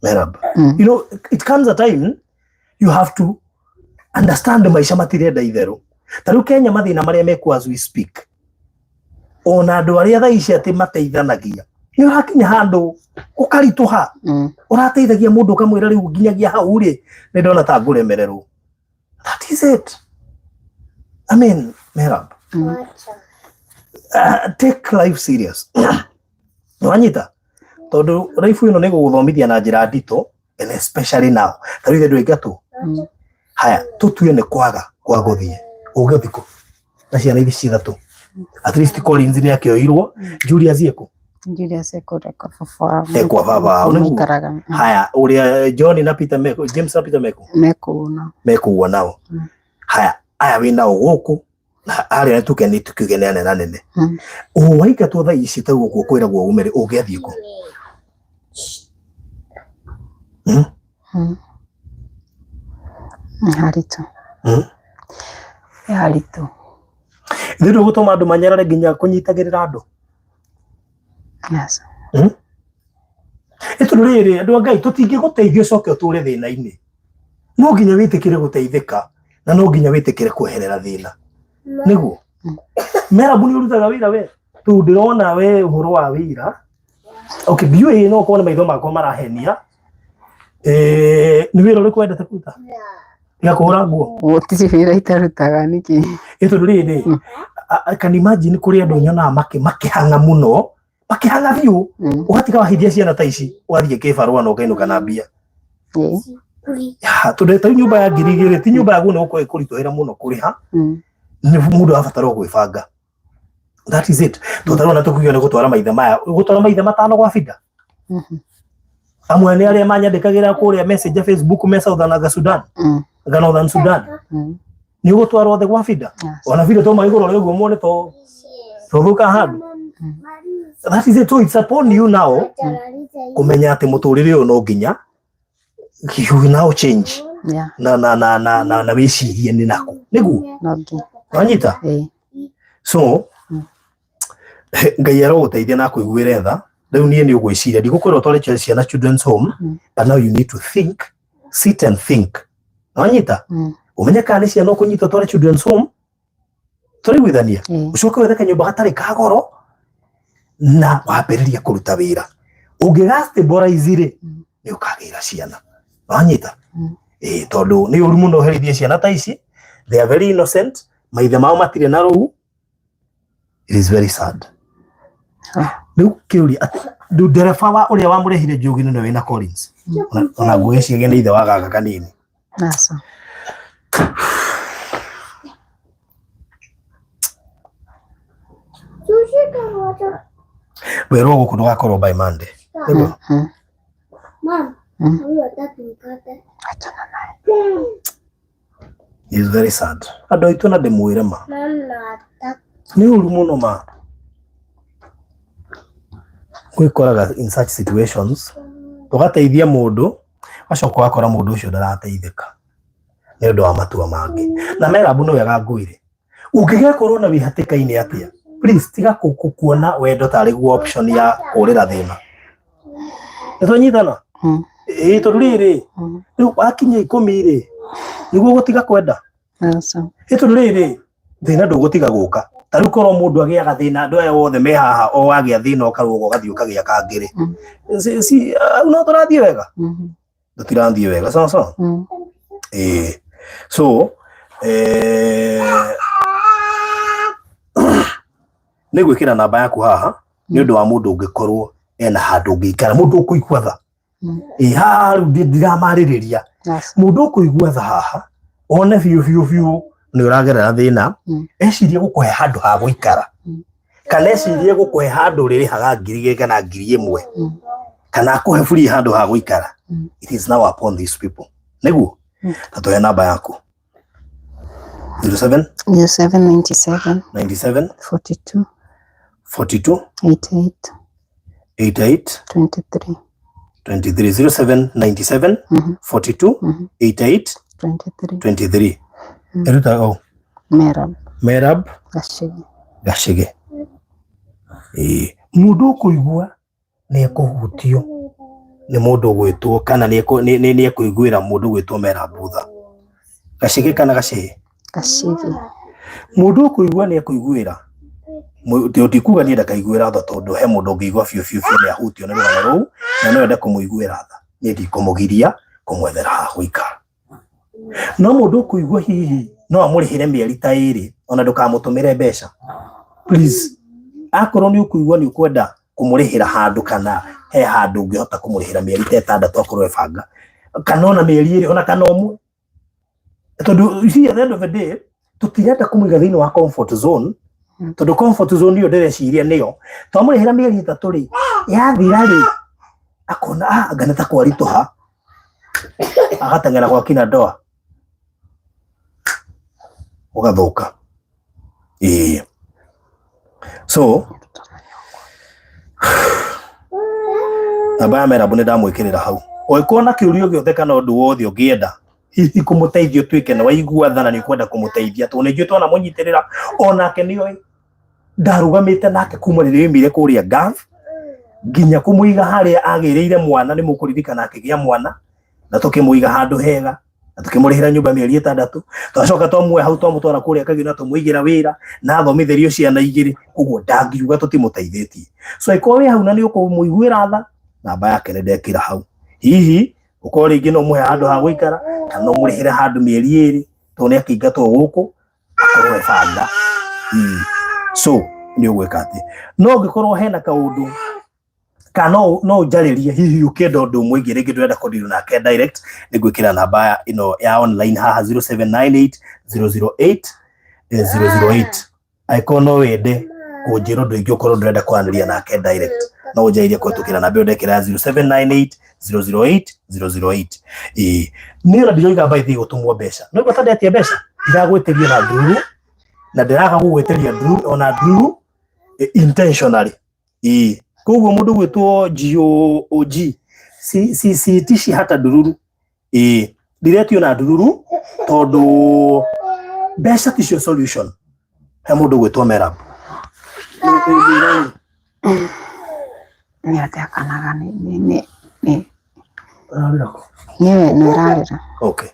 merab you know it comes a time you have to understand maisha matirenda itheru taru Kenya mathina maria meku as we speak ona andu aria tha ici ati mateithanagia yo hakinya handu ukarituha urateithagia mundu kamwira riu nginyagia hau ri ni ndona ta nguremererwo that is it I mean merab take life serious wanyita tondu life ino ni guguthomithia na njira ndito, and especially now tarire ndu ingatu haya tutue ni kwaga kwa guthie ugathiko na ciana ithi cithatu at least Collins ni akioirwo Julius eko kwa baba unakaraga haya uria John na Peter Meko James na Peter Meko nao haya aya wina uguku na aria tukeni tukigeneana na nene waika tu thaa ici taguo kwira gwo umere ugethi ko harito thiru gutuma andu manyarare nginya kunyitagirira andu yes eto riri andu Ngai tutingi guteithio coke uture thina-ini no nginya witikire guteithika na no nginya witikire kweherera thina niguo mera buni urutaga wira we tu ndirona we uhoro wa wira okay biu no kuona maitho makwa marahenia ni wira uri kwenda takuta ya kuhura nguo otisi wira itarutaga niki eto riri I can imagine kuri andu nyona makihanga muno makihanga biu ugatika wahithia ciana ta ici wathie kibarua no kainuka na mbia tudeta nyumba ya ngirigiri ti nyumba yagu no kurituhira muno kuriha ni mundu abataro gwibanga that is it tutarona tukugio ni gutwara maitha maya gutwara maitha matano gwa bida amwe ni aria manyandikagira kuria message Facebook me Southern Sudan Northern Sudan ni gutwara othe gwa bida ona video to maigoro rego muone to thuka handu that is it, so it's upon you now kumenya ati muturire uyu no nginya you will now change na wicirie ni nako niguo wanyita so Ngai aroguteithia na kuiguire tha riu nie ni ugwiciria ndigukwira utware ciana children's home but now you need to think, sit and think wanyita umenye kana ni ciana ukunyita utware children's home turi gwithania ucoke wethe kanyumba gatari kagoro na wambiriria kuruta wira ungigastabilize ni ukagira ciana wanyita tondu ni uri muno herithie ciana ta ici they are very innocent maithe mao matire na ruu it is very sad riu kiuri ndu ndereba wa uria wamurehire njugini ni wina Collins ona gwiciria gene ithe wa gaka kanini nasa wero guku ndugakorwo by Monday is very sad ando itu na demwire ma ni uru muno ma kwikoraga in such situations tugateithia mundu acoka akora mundu ucio ndarateithika ni undu wa matua mangi na mera bunu wega nguire ungigekorwo na wihatikaine atia please tiga kukuona wendo tari gwa option ya kurira thina etonyithana tondu riri riu wakinya 10 ri niguo gutiga kwenda tondu riri thina ndugutiga guka tariu korwo mundu agiaga thina andu aya wothe me haha o agia thina ukaruga ugathii ukagia kangiri si no turathie wega tutirathie wega sawa so ni gwikira namba yaku haha ni undu wa mundu ungikorwo ena handu ungikara mundu ukuigua tha haha ndiramaririria mundu ukuigua tha haha one biu ni uragerera thina ecirie gukuhe handu ha guikara kana ecirie gukuhe handu riri haga ngiri kana ngiri imwe kana akuhe free handu ha guikara it is now upon these people niguo tatoya namba yaku 07 97 97 42 42 88 88 23 07 97 42 88 23 eruta Merab Gashige mundu kuigua ni ekuhutio ni mundu gwitwo kana ni ekuiguira mundu gwitwo Merab Butha Gashige kana Gashihi mundu kuigua ni ekuiguira ndikuga ni ndakaiguira tha tondu he mundu ngigua biu ni ahutio ni rugano ruu na no ende kumuiguira tha ni ndikumugiria kumwethera ha guikara no mundu kuigua hihi no amurihire mieri ta iri ona ndukamutumire mbeca please akorwo ni ukuigua ni ukwenda kumurihira handu kana he handu ungihota kumurihira mieri 6 akorwo ebanga kana ona mieri 2 ona kana omwe tondu see at the end of the day tutirenda kumuiga thiini wa comfort zone tondu comfort zone iyo ndireciria niyo twamurihira mieri 3 ri yathira ri akona anga nita kwarituha agatengera kwa kina ndoa ugathuka so abaya mera bune ndamwikirira hau oikona kiurio giothe kana undu wothe ungienda hihi kumuteithia twike na waigua thana ni kwenda kumuteithia tu nijue twana munyitirira onake niyo ndarugamite nake kuma riria imire kuria gath nginya kumuiga haria agiriire mwana ni mukuririkana akigia mwana na tukimuiga handu hega na tukimurihira nyumba mieri 6 twacoka twamwe hau twamutwara kuria kagina tumuigira wira na athomitherio ciana igiri koguo ndangiuga tutimuteithĩtie so iko we hau na ni ukumuiguira tha namba yake ni ndekira hau hihi uko ringi no muhe handu ha guikara kana umurihire handu mieri 2 to ni akiingatwo guku akorwo ebanga so ni ugwika ati no ngikorwo hena kaundu kana no njaririe hihi ukenda undu umwe ingi ringi ndwenda kundiru nake direct ni gwikira namba ino ya online haha 0798 008 008 aikono wende kunjira ndu ingi ukorwo ndwenda kwaniria nake direct no njairie kwetukira namba ndekira 0798 008 008 ni ra ndiroiga baithi gutumwo mbeca no gota ndetia mbeca ndagwitiria na nduru na ndiraga gugwitiria nduru ona nduru intentionally koguo mundu gwitwo GOG si tishi hata ndururu ndiretio na ndururu tondu mbeca ticio solution he mundu gwitwo Merab ni atakanaga ni rarira okay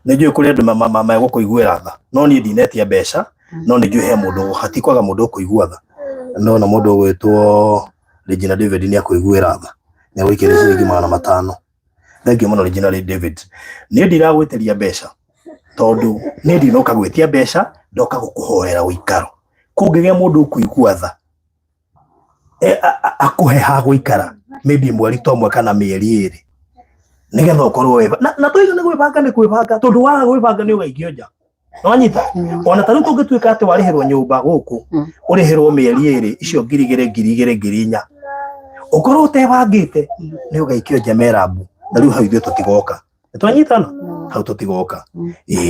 nijue kuri andu mama gukuiguira tha no ni ndinetia mbeca no nijue he mundu hatikwaga mundu kuigua tha no na mundu gwitwo Regina David ni akuiguira tha ni wikire ciringi 500 thank you muno Regina David ni ndiragwitiria mbeca tondu ni ndinoka gwitia mbeca ndoka gukuhoera uikaro kungigia mundu kuigua tha akuhe ha guikara maybe mweri tomwe kana mieri 2 nigetha ukorwo weba na toiga ni gwibanga tondu waga gwibanga ni ugaikio nja no nyita ona taru tungituika ati warihirwo nyumba guku urihirwo mieri 2 icio ngiri 4 ukorwo utebangite ni ugaikio nja Merabu na riu hau ithuĩ tutigoka twanyitana hau tutigoka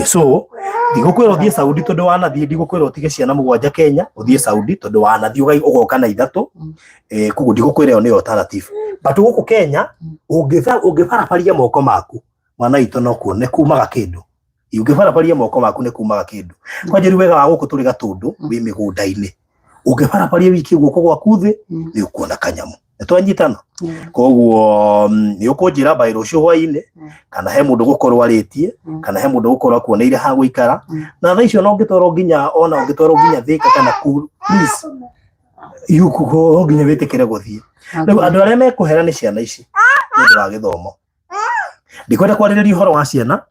so ndigukwira uthie Saudi tondu wanathie ndigukwira utige ciana 7 Kenya uthie Saudi tondu wanathie ugoka na 3 koguo ndigukwira yo ni alternative but guku Kenya ungibaraparia moko maku mwana ito no kuone kumaga kindu ungibaraparia moko maku ne kumaga kindu kwanje wega wa guku turi gatundu wi migunda-ini ungibaraparia wiki guko gwaku thi ni ukuona kanyamu twanyitana koguo ni ukunjira bairo ucio hwaine kana he mundu gukorwo aritie kana he mundu gukorwo akuoneire ha guikara na tha icio no ngitwaro nginya ona ngitwaro nginya Thika kana please yuko nginya witikire guthie riu andu aria mekuhera ni ciana ici ndu wa githomo ndikwenda kwaririria uhoro wa ciana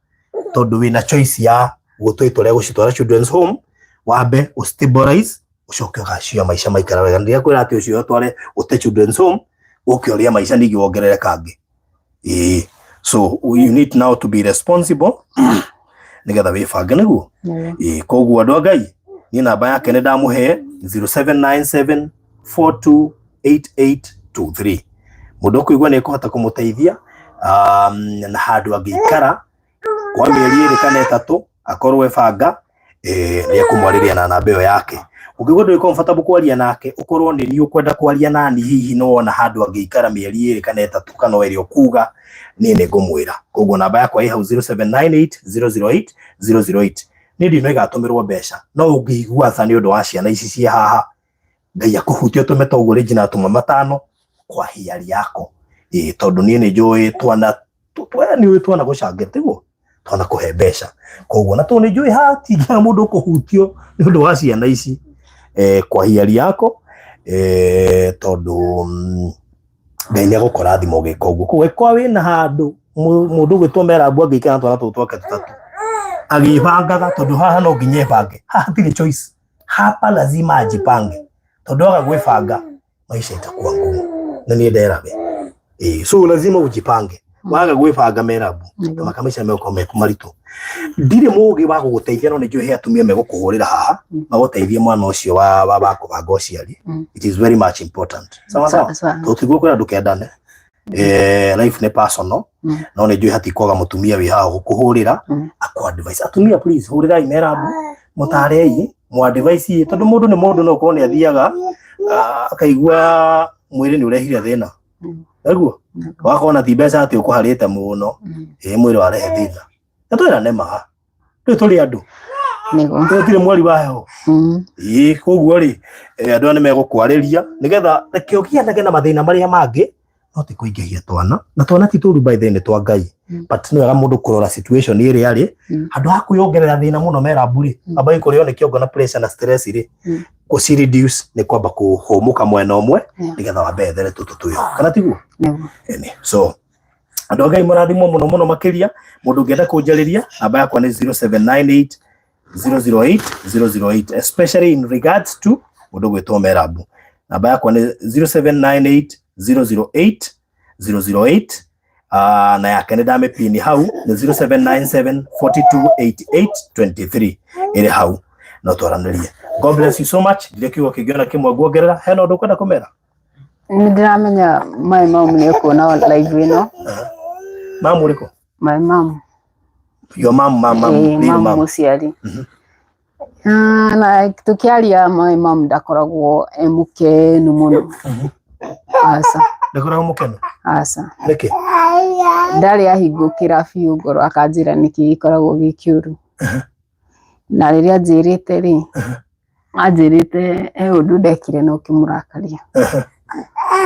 tondu wina choice ya gutwitwara gucitwara children's home wambe stabilize ucoke gacio maisha maikara wega ndia kwira ati ucio tware ute children's home ukioria maisha ningi wongerereka angi so you need now to be responsible nigetha wibange niguo koguo andu Ngai ni namba yake ni ndamuhe 0797428823 mundu kuigwa ni kuhota kumuteithia na handu angikara kwa mieri 2 kana 3 akorwo ebanga ni akumwariria na namba iyo yake ungigwa nduri comfortable kwaria nake ukorwo ni ni ukwenda kwaria nani hihi no ona handu angikara mieri 2 kana 3 kana weri okuga ni ngumwira koguo namba yakwa iha 0798008008 ni ndino igatumirwo mbeca no ungigwa tha ni undu wa ciana ici cia haha Ngai akuhutia tumeta uguo Regina tuma 5 kwa hiari yako tondu ni njui twana ni twana gucangitiguo twana kuhe mbeca koguo na tu ni njui hati ya mundu kuhutio ni undu wa ciana ici kwa hiari yako tondu Ngai ni agukora thimo gika uguo koguo kwa wina handu mundu gwitwo Merabu angikana twana tutu twake 3 agibangaga tondu haha no nginye bange haha tiri choice hapa lazima ajipange tondu aga gwibanga maisha itakuwa ngumu na ni nderabe so lazima ujipange waga gwibanga Merabu makamaisha meko mekumaritu ndire mugi wa guguteithia no ni juhe atumia megukuhurira haha maguteithie mwana ucio wa bakubanga uciari it is very much important sawa tutigwo kwira ndukendane life ne personal no ni juhe hatikoga mutumia wi haha gukuhurira aku advice atumia please hurira Merabu mutarei mu advice tondu mundu ni mundu no ko ni athiaga akaigua mwiri ni urehire thina aguo wakona ti mbeca ati ukuharite muno mwiri warehe thina natwira nema tuli andu nigo tire mwari wa heho koguo ri andu ni megukwariria nigetha rekio kiandage na mathina maria mangi no ti kuingihia twana na twana ti turu by the twa Ngai but ni wega mundu kurora situation iri ari andu hakuyongerera thina muno Merabu ri abai kurio ni kiongo na pressure na stress ri kuci reduce ni kwamba kuhumuka mwena umwe nigetha wabethere tuyo kana tiguo so andu Ngai murathimo muno makiria mundu ngenda kunjariria namba yakwa ni 0798 008 008 especially in regards to mundu gwitwo Merabu namba yakwa ni 0798 008 008 na yake ni dame pini hau ni 0797 4288 23 iri hau no twaranirie. God bless you so much. Ndire kiugo kingiona kimwe guongerera hena undu kwenda kumera ndiramenya my mom ni kuona live ino mamu riko my mom your mom musiari na tukiaria my mom ndakoragwo emukenu muno asa ndakoragwo mukenu asa niki ndari ahingukira biu ngoro akanjira niki ikoragwo gikiuru na riria njirite ri ajirite undu ndekire no kimurakaria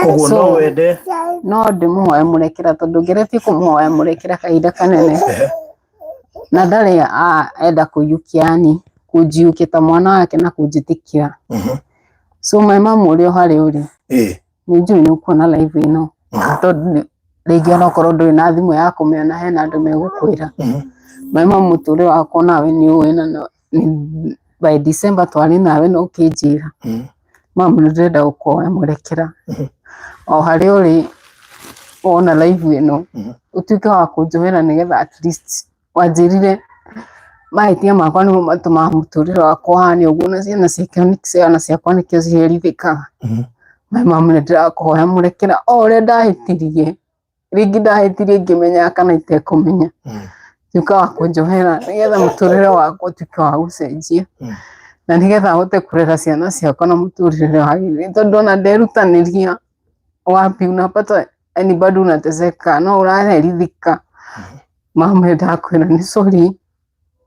koguo no wende no ndimuhoe murekera tondu ngeretie kumuhoe murekera kahinda kanene na ndari enda kuyukiani kujiukita mwana wake na kujitikira so my mom uri hari uri ni njui ni kuona live ino tondu rĩngĩ no korwo ndũrĩ na thimũ ya kũmĩona hena andũ megũkwĩra my mom mũtũrĩre wakwa nawe nĩ ũĩ na by December twarĩ nawe no ũkĩnjĩra mom nĩ ndĩrenda gũkũhoya mũrekera o harĩa ũrĩ wona live ĩno ũtuĩke wa kũnjohera nĩgetha at least wanjĩrire mahĩtia makwa nĩmo matũmaga mũtũrĩre wakwa ũhane ũguo na ciana ciakwa nĩkĩo ciherithĩkaga my mom nĩ ndĩrakũhoya mũrekera o ũrĩa ndahĩtirie rĩngĩ ndahĩtirie ngĩmenya kana itekũmenya tuĩka wa kũnjohera nĩgetha mũtũrĩre wakwa ũtuĩke wa gũcenjia na nĩgetha hote kũrera ciana ciakwa na mũtũrĩre wagĩrĩire tondũ ona nderutanĩria wapi unapata yani bado unateseka no ũraherithĩka mama ndakwĩra nĩ sorry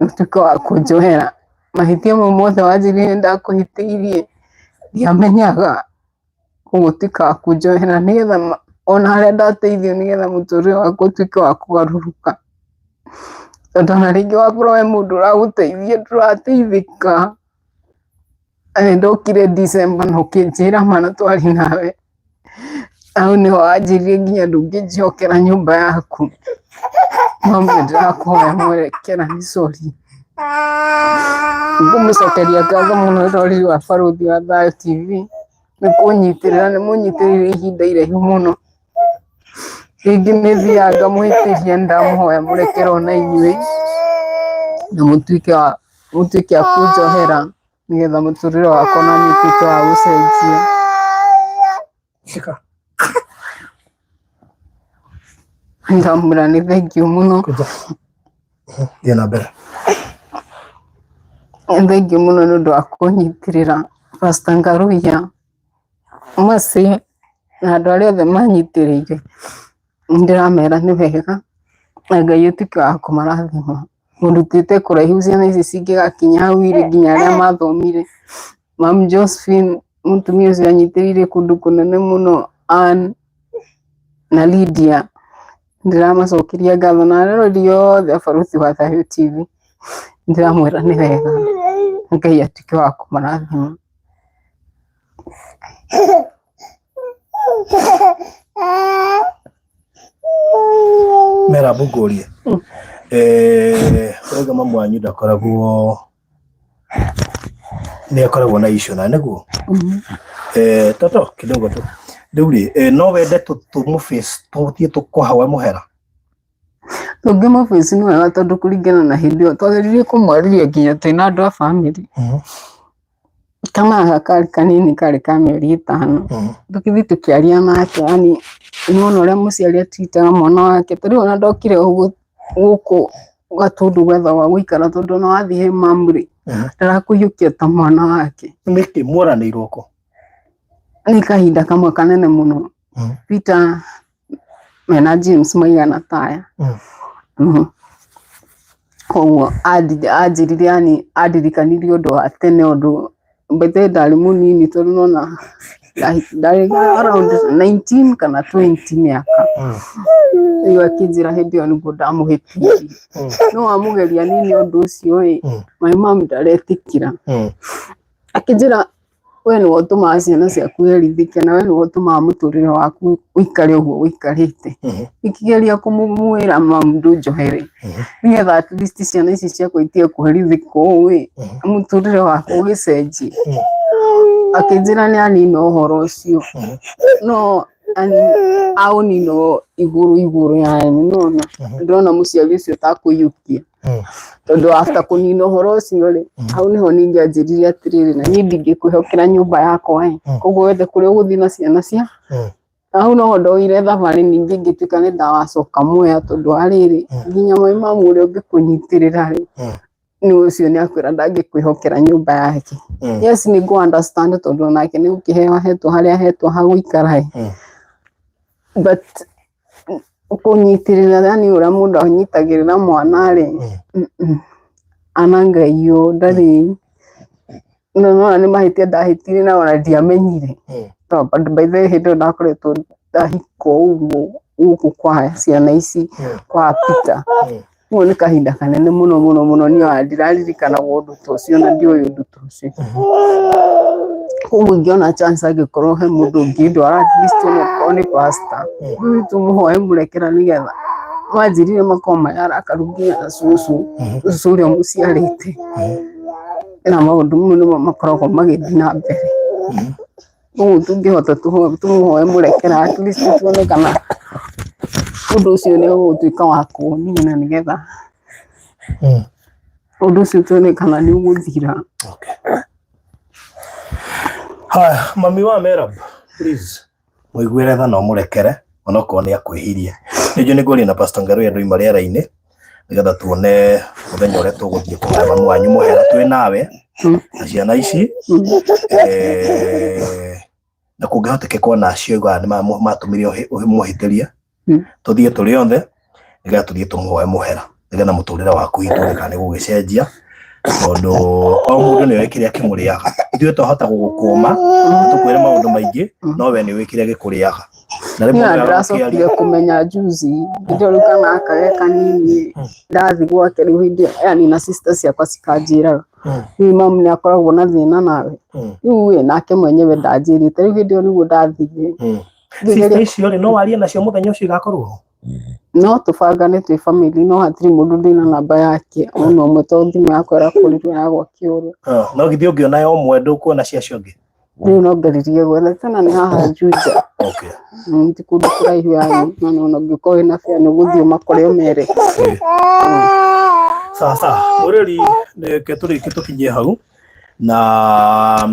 ũtuĩke wa kũnjohera mahĩtia mau mothe wanjĩrire ndakũhĩtĩirie ndiamenyaga ũgũtuĩka wa kũnjohera nĩgetha ona harĩa ndateithio nĩgetha mũtũrĩre wakwa ũtuĩke wa kũgarũrũka tondũ ona rĩngĩ wakorwo we mũndũ ũragũteithia ndũrateithĩka ndokire December na ũkĩnjĩra mana twarĩ nawe hau nĩho wanjĩrire nginya ndũngĩnjokera nyũmba yaku mami ndĩrakũhoya mwerekera nĩ sorry ngũmũcokeria ngatho mũno rori wa Barũthi wa Thayũ TV nĩ kũnyitĩrĩra nĩ mũnyitĩrĩire ihinda iraihu mũno rĩngĩ nĩ thiaga ngamũhĩtĩria ndamũhoya mũrekera ona inyuĩ na mũtuĩke a kũnjohera nĩgetha mũtũrĩre wakwa na niĩ ũtuĩke wa gũcenjia ngamwĩra nĩ thengiũ mũno thiĩ na mbere thengiũ mũno nĩ ũndũ wa kũnyitĩrĩra Pastor Ngaruiya Mercy na andũ arĩa othe manyitĩrĩire ndĩramera nĩ wega na Ngai ũtuĩke wa kũmarathima mũrutĩte kũraihu ciana ici cingĩgakinya hau irĩ nginya arĩa mathomire Mam Josephine mũtumia ũcio anyitĩrĩire kũndũ kũnene mũno Ann na Lydia ndĩramacokeria ngatho na arori othe a Barũthi wa Thayũ TV ndĩramwĩra nĩ wega Ngai atuĩke wa kũmarathima Merabu ngũrie wega mamu wanyu ndakoragwo Nĩ akoragwo na issue na nĩguo. Toto kidogo tu. Nduri no wende tũmũface tũthiĩ tũkũhawe mũhera. Tũngĩmũface nĩ wega tondũ kũringana na hĩndĩ ĩyo twagĩrĩire kũmwarĩria nginya twĩna andũ a family. Kama gakari kanini karĩ ka mĩeri 5 tũkĩthiĩ tũkĩaria nake, yani nĩwona ũrĩa mũciari atitaga mwana wake. Tarĩu ona ndokire gũkũ Gatundu gwetha wa gũikara tondũ no athiĩ he mamu-rĩ ndarakũiyũkia ta mwana wake. Nĩkĩ mwaranĩirwo kũ? Nĩ kahinda kamwe kanene mũno. Peter mena James maigana taya. Koguo anjĩrire, yani andirikanirie ũndũ wa tene, ũndũ mbete ndarĩ mũnini tondũ nona ndarĩ around 19 kana 20 mĩaka. Iyo akĩnjĩra hĩndĩ ĩyo nĩguo ndamũhĩtirie. No amũgeria nini ũndũ ũcio my mom ndaretĩkĩra. Akĩnjĩra we nĩwe ũtũmaga ciana ciaku werithĩke na we nĩwe ũtũmaga mũtũrĩre waku ũikare ũguo ũikarĩte. Ikĩgeria kũmũmwĩra mamu ndũnjohere nĩgetha at least ciana ici ciakwa itige kũherithĩka ũũ mũtũrĩre waku ũgĩcenjie. Akĩnjĩra nĩ anina ũhoro ũcio no aũnina igũrũ yani nona ndĩrona mũciari ũcio takũiyũkia. Tondũ after kũnina ũhoro ũcio-rĩ hau nĩho ningĩ anjĩrire atĩrĩrĩ na niĩ ndingĩkwĩhokera nyũmba yakwa koguo wethe kũrĩa ũgũthiĩ na ciana cia. Hau noho ndoire thabarĩ ningĩ ngĩtuĩka nĩ ndawacoka Mwea tondũ arĩrĩ nginya my mom ũrĩa ũngĩkũnyitĩrĩra-rĩ nĩ ũcio nĩ akwĩra ndangĩkwĩhokera nyũmba yake. Yes nĩ ngũ understand tondũ onake nĩ gũkĩheo hetwo harĩa ahetwo ha gũikara but kũnyitĩrĩra yani ũrĩa mũndũ anyitagĩrĩra mwana-rĩ ana Ngai ndarĩ no nĩ mahĩtia ndahĩtire na ona ndiamenyire. By the way hĩndĩ ĩyo ndakoretwo ndahika ũguo gũkũ kwa ciana ici kwa Peter. Ũguo nĩ kahinda kanene mũno niĩ ndiraririkana ũndũ ta ũcio na ndiũĩ ũndũ ta ũcio. Koguo ingĩona chance angĩkorwo he mũndũ ũngĩndwara at least onakorwo nĩ pastor tũmũhoe mũrekera nĩgetha manjĩrire makorwo marakaru nginya cũcũ ũrĩa mũciarĩte na maũndũ nĩmo makoragwo magĩthiĩ na mbere. Ũguo tũngĩhota tũmũhoe mũrekera at least tuone kana ũndũ ũcio nĩ ũgũtuĩka wa kũnina nĩgetha ũndũ ũcio tuone kana nĩ ũgũthira. Haya, mami wa Merab, please mũiguĩre tha no mũrekere onokorwo nĩ akwĩhirie. Nĩnjũĩ nĩ ngũaria na Pastor Ngaruya andũ ima rĩera-inĩ nĩgetha tuone mũthenya ũrĩa tũgũthiĩ kũhe mami wanyu mũhera twĩ nawe na ciana ici na kũngĩhotekeka ona acio nĩ matũmire mũhĩtĩria tũthiĩ tũrĩ othe nĩgetha tũthiĩ tũmũhoe mũhera nĩgetha mũtũrĩre waku itũrĩka nĩ gũgĩcenjia tondũ o mũndũ nĩ oĩ kĩrĩa kĩmũrĩaga. Ithuĩ twahota gũgũkũma tũkwĩre maũndũ maingĩ no we nĩ oĩ kĩrĩa gĩkũrĩaga. Niĩ ndĩracokire kũmenya juzi rĩu kana akage kanini ndathi gwake rĩu hĩndĩ yani na sister ciakwa cikanjĩraga rĩu mamu nĩ akoragwo na thĩna nawe rĩu nake mwenyewe ndanjĩrĩte rĩu hĩndĩ ĩyo nĩguo ndathire. Sister icio rĩ no warie nacio mũthenya ũcio igakorwo no tũbangane twĩ family no hatirĩ mũndũ ndĩna namba yake ona ũmwe tondũ thimũ yakwa ĩrakorirwo yagwa kĩũra. No githĩ ũngĩona yo ũmwe ndũkuona ciacio ingĩ rĩu no ngaririe gwetha tena nĩ haha Juja. Ti kũndũ kũraihu yani no ona ũngĩkorwo wĩna bĩa nĩ ũgũthiĩ ũmakore ũmere. Sawa ũrĩrĩ reke tũrĩkie tũkinyie hau na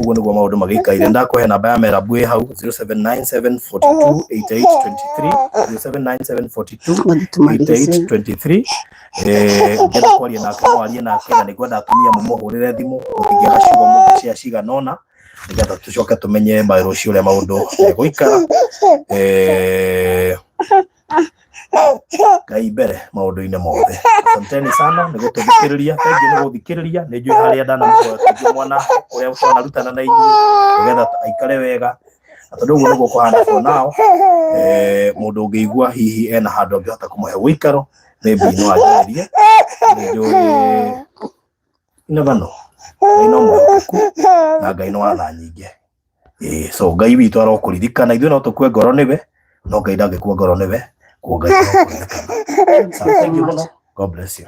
ũguo nĩguo maũndũ magĩikaire. Ndakũhe namba ya Merab ĩ hau 0797428823 0797428823 ngenda kwaria nake mwarie nake na nĩguo ndatumia mũmũhũrĩre thimũ mũtingĩaga ciugo mũndũ cia ciganona nĩgetha tũcoke tũmenye rũciũ ũrĩa maũndũ megũikara. Ngai mbere maũndũ-inĩ mothe. Asanteni sana nĩ gũtũthikĩrĩria. Thengiũ nĩ gũthikĩrĩria. Nĩ njũĩ harĩa ndanamũhoya mwana ũrĩa twanarutana na inyuĩ nĩgetha aikare wega na tondũ ũguo nĩguo kũhana for now. Mũndũ ũngĩigua hihi ena handũ angĩhota kũmũhe ũikaro nĩ no anjĩrĩrie. Nĩ njũĩ never know. Ngai no mwĩhokeku na Ngai no wa tha nyingĩ. So Ngai witũ arokũririkana ithuĩ no tũkue ngoro nĩwe no Ngai ndangĩkua ngoro nĩwe. Thank you, God bless you.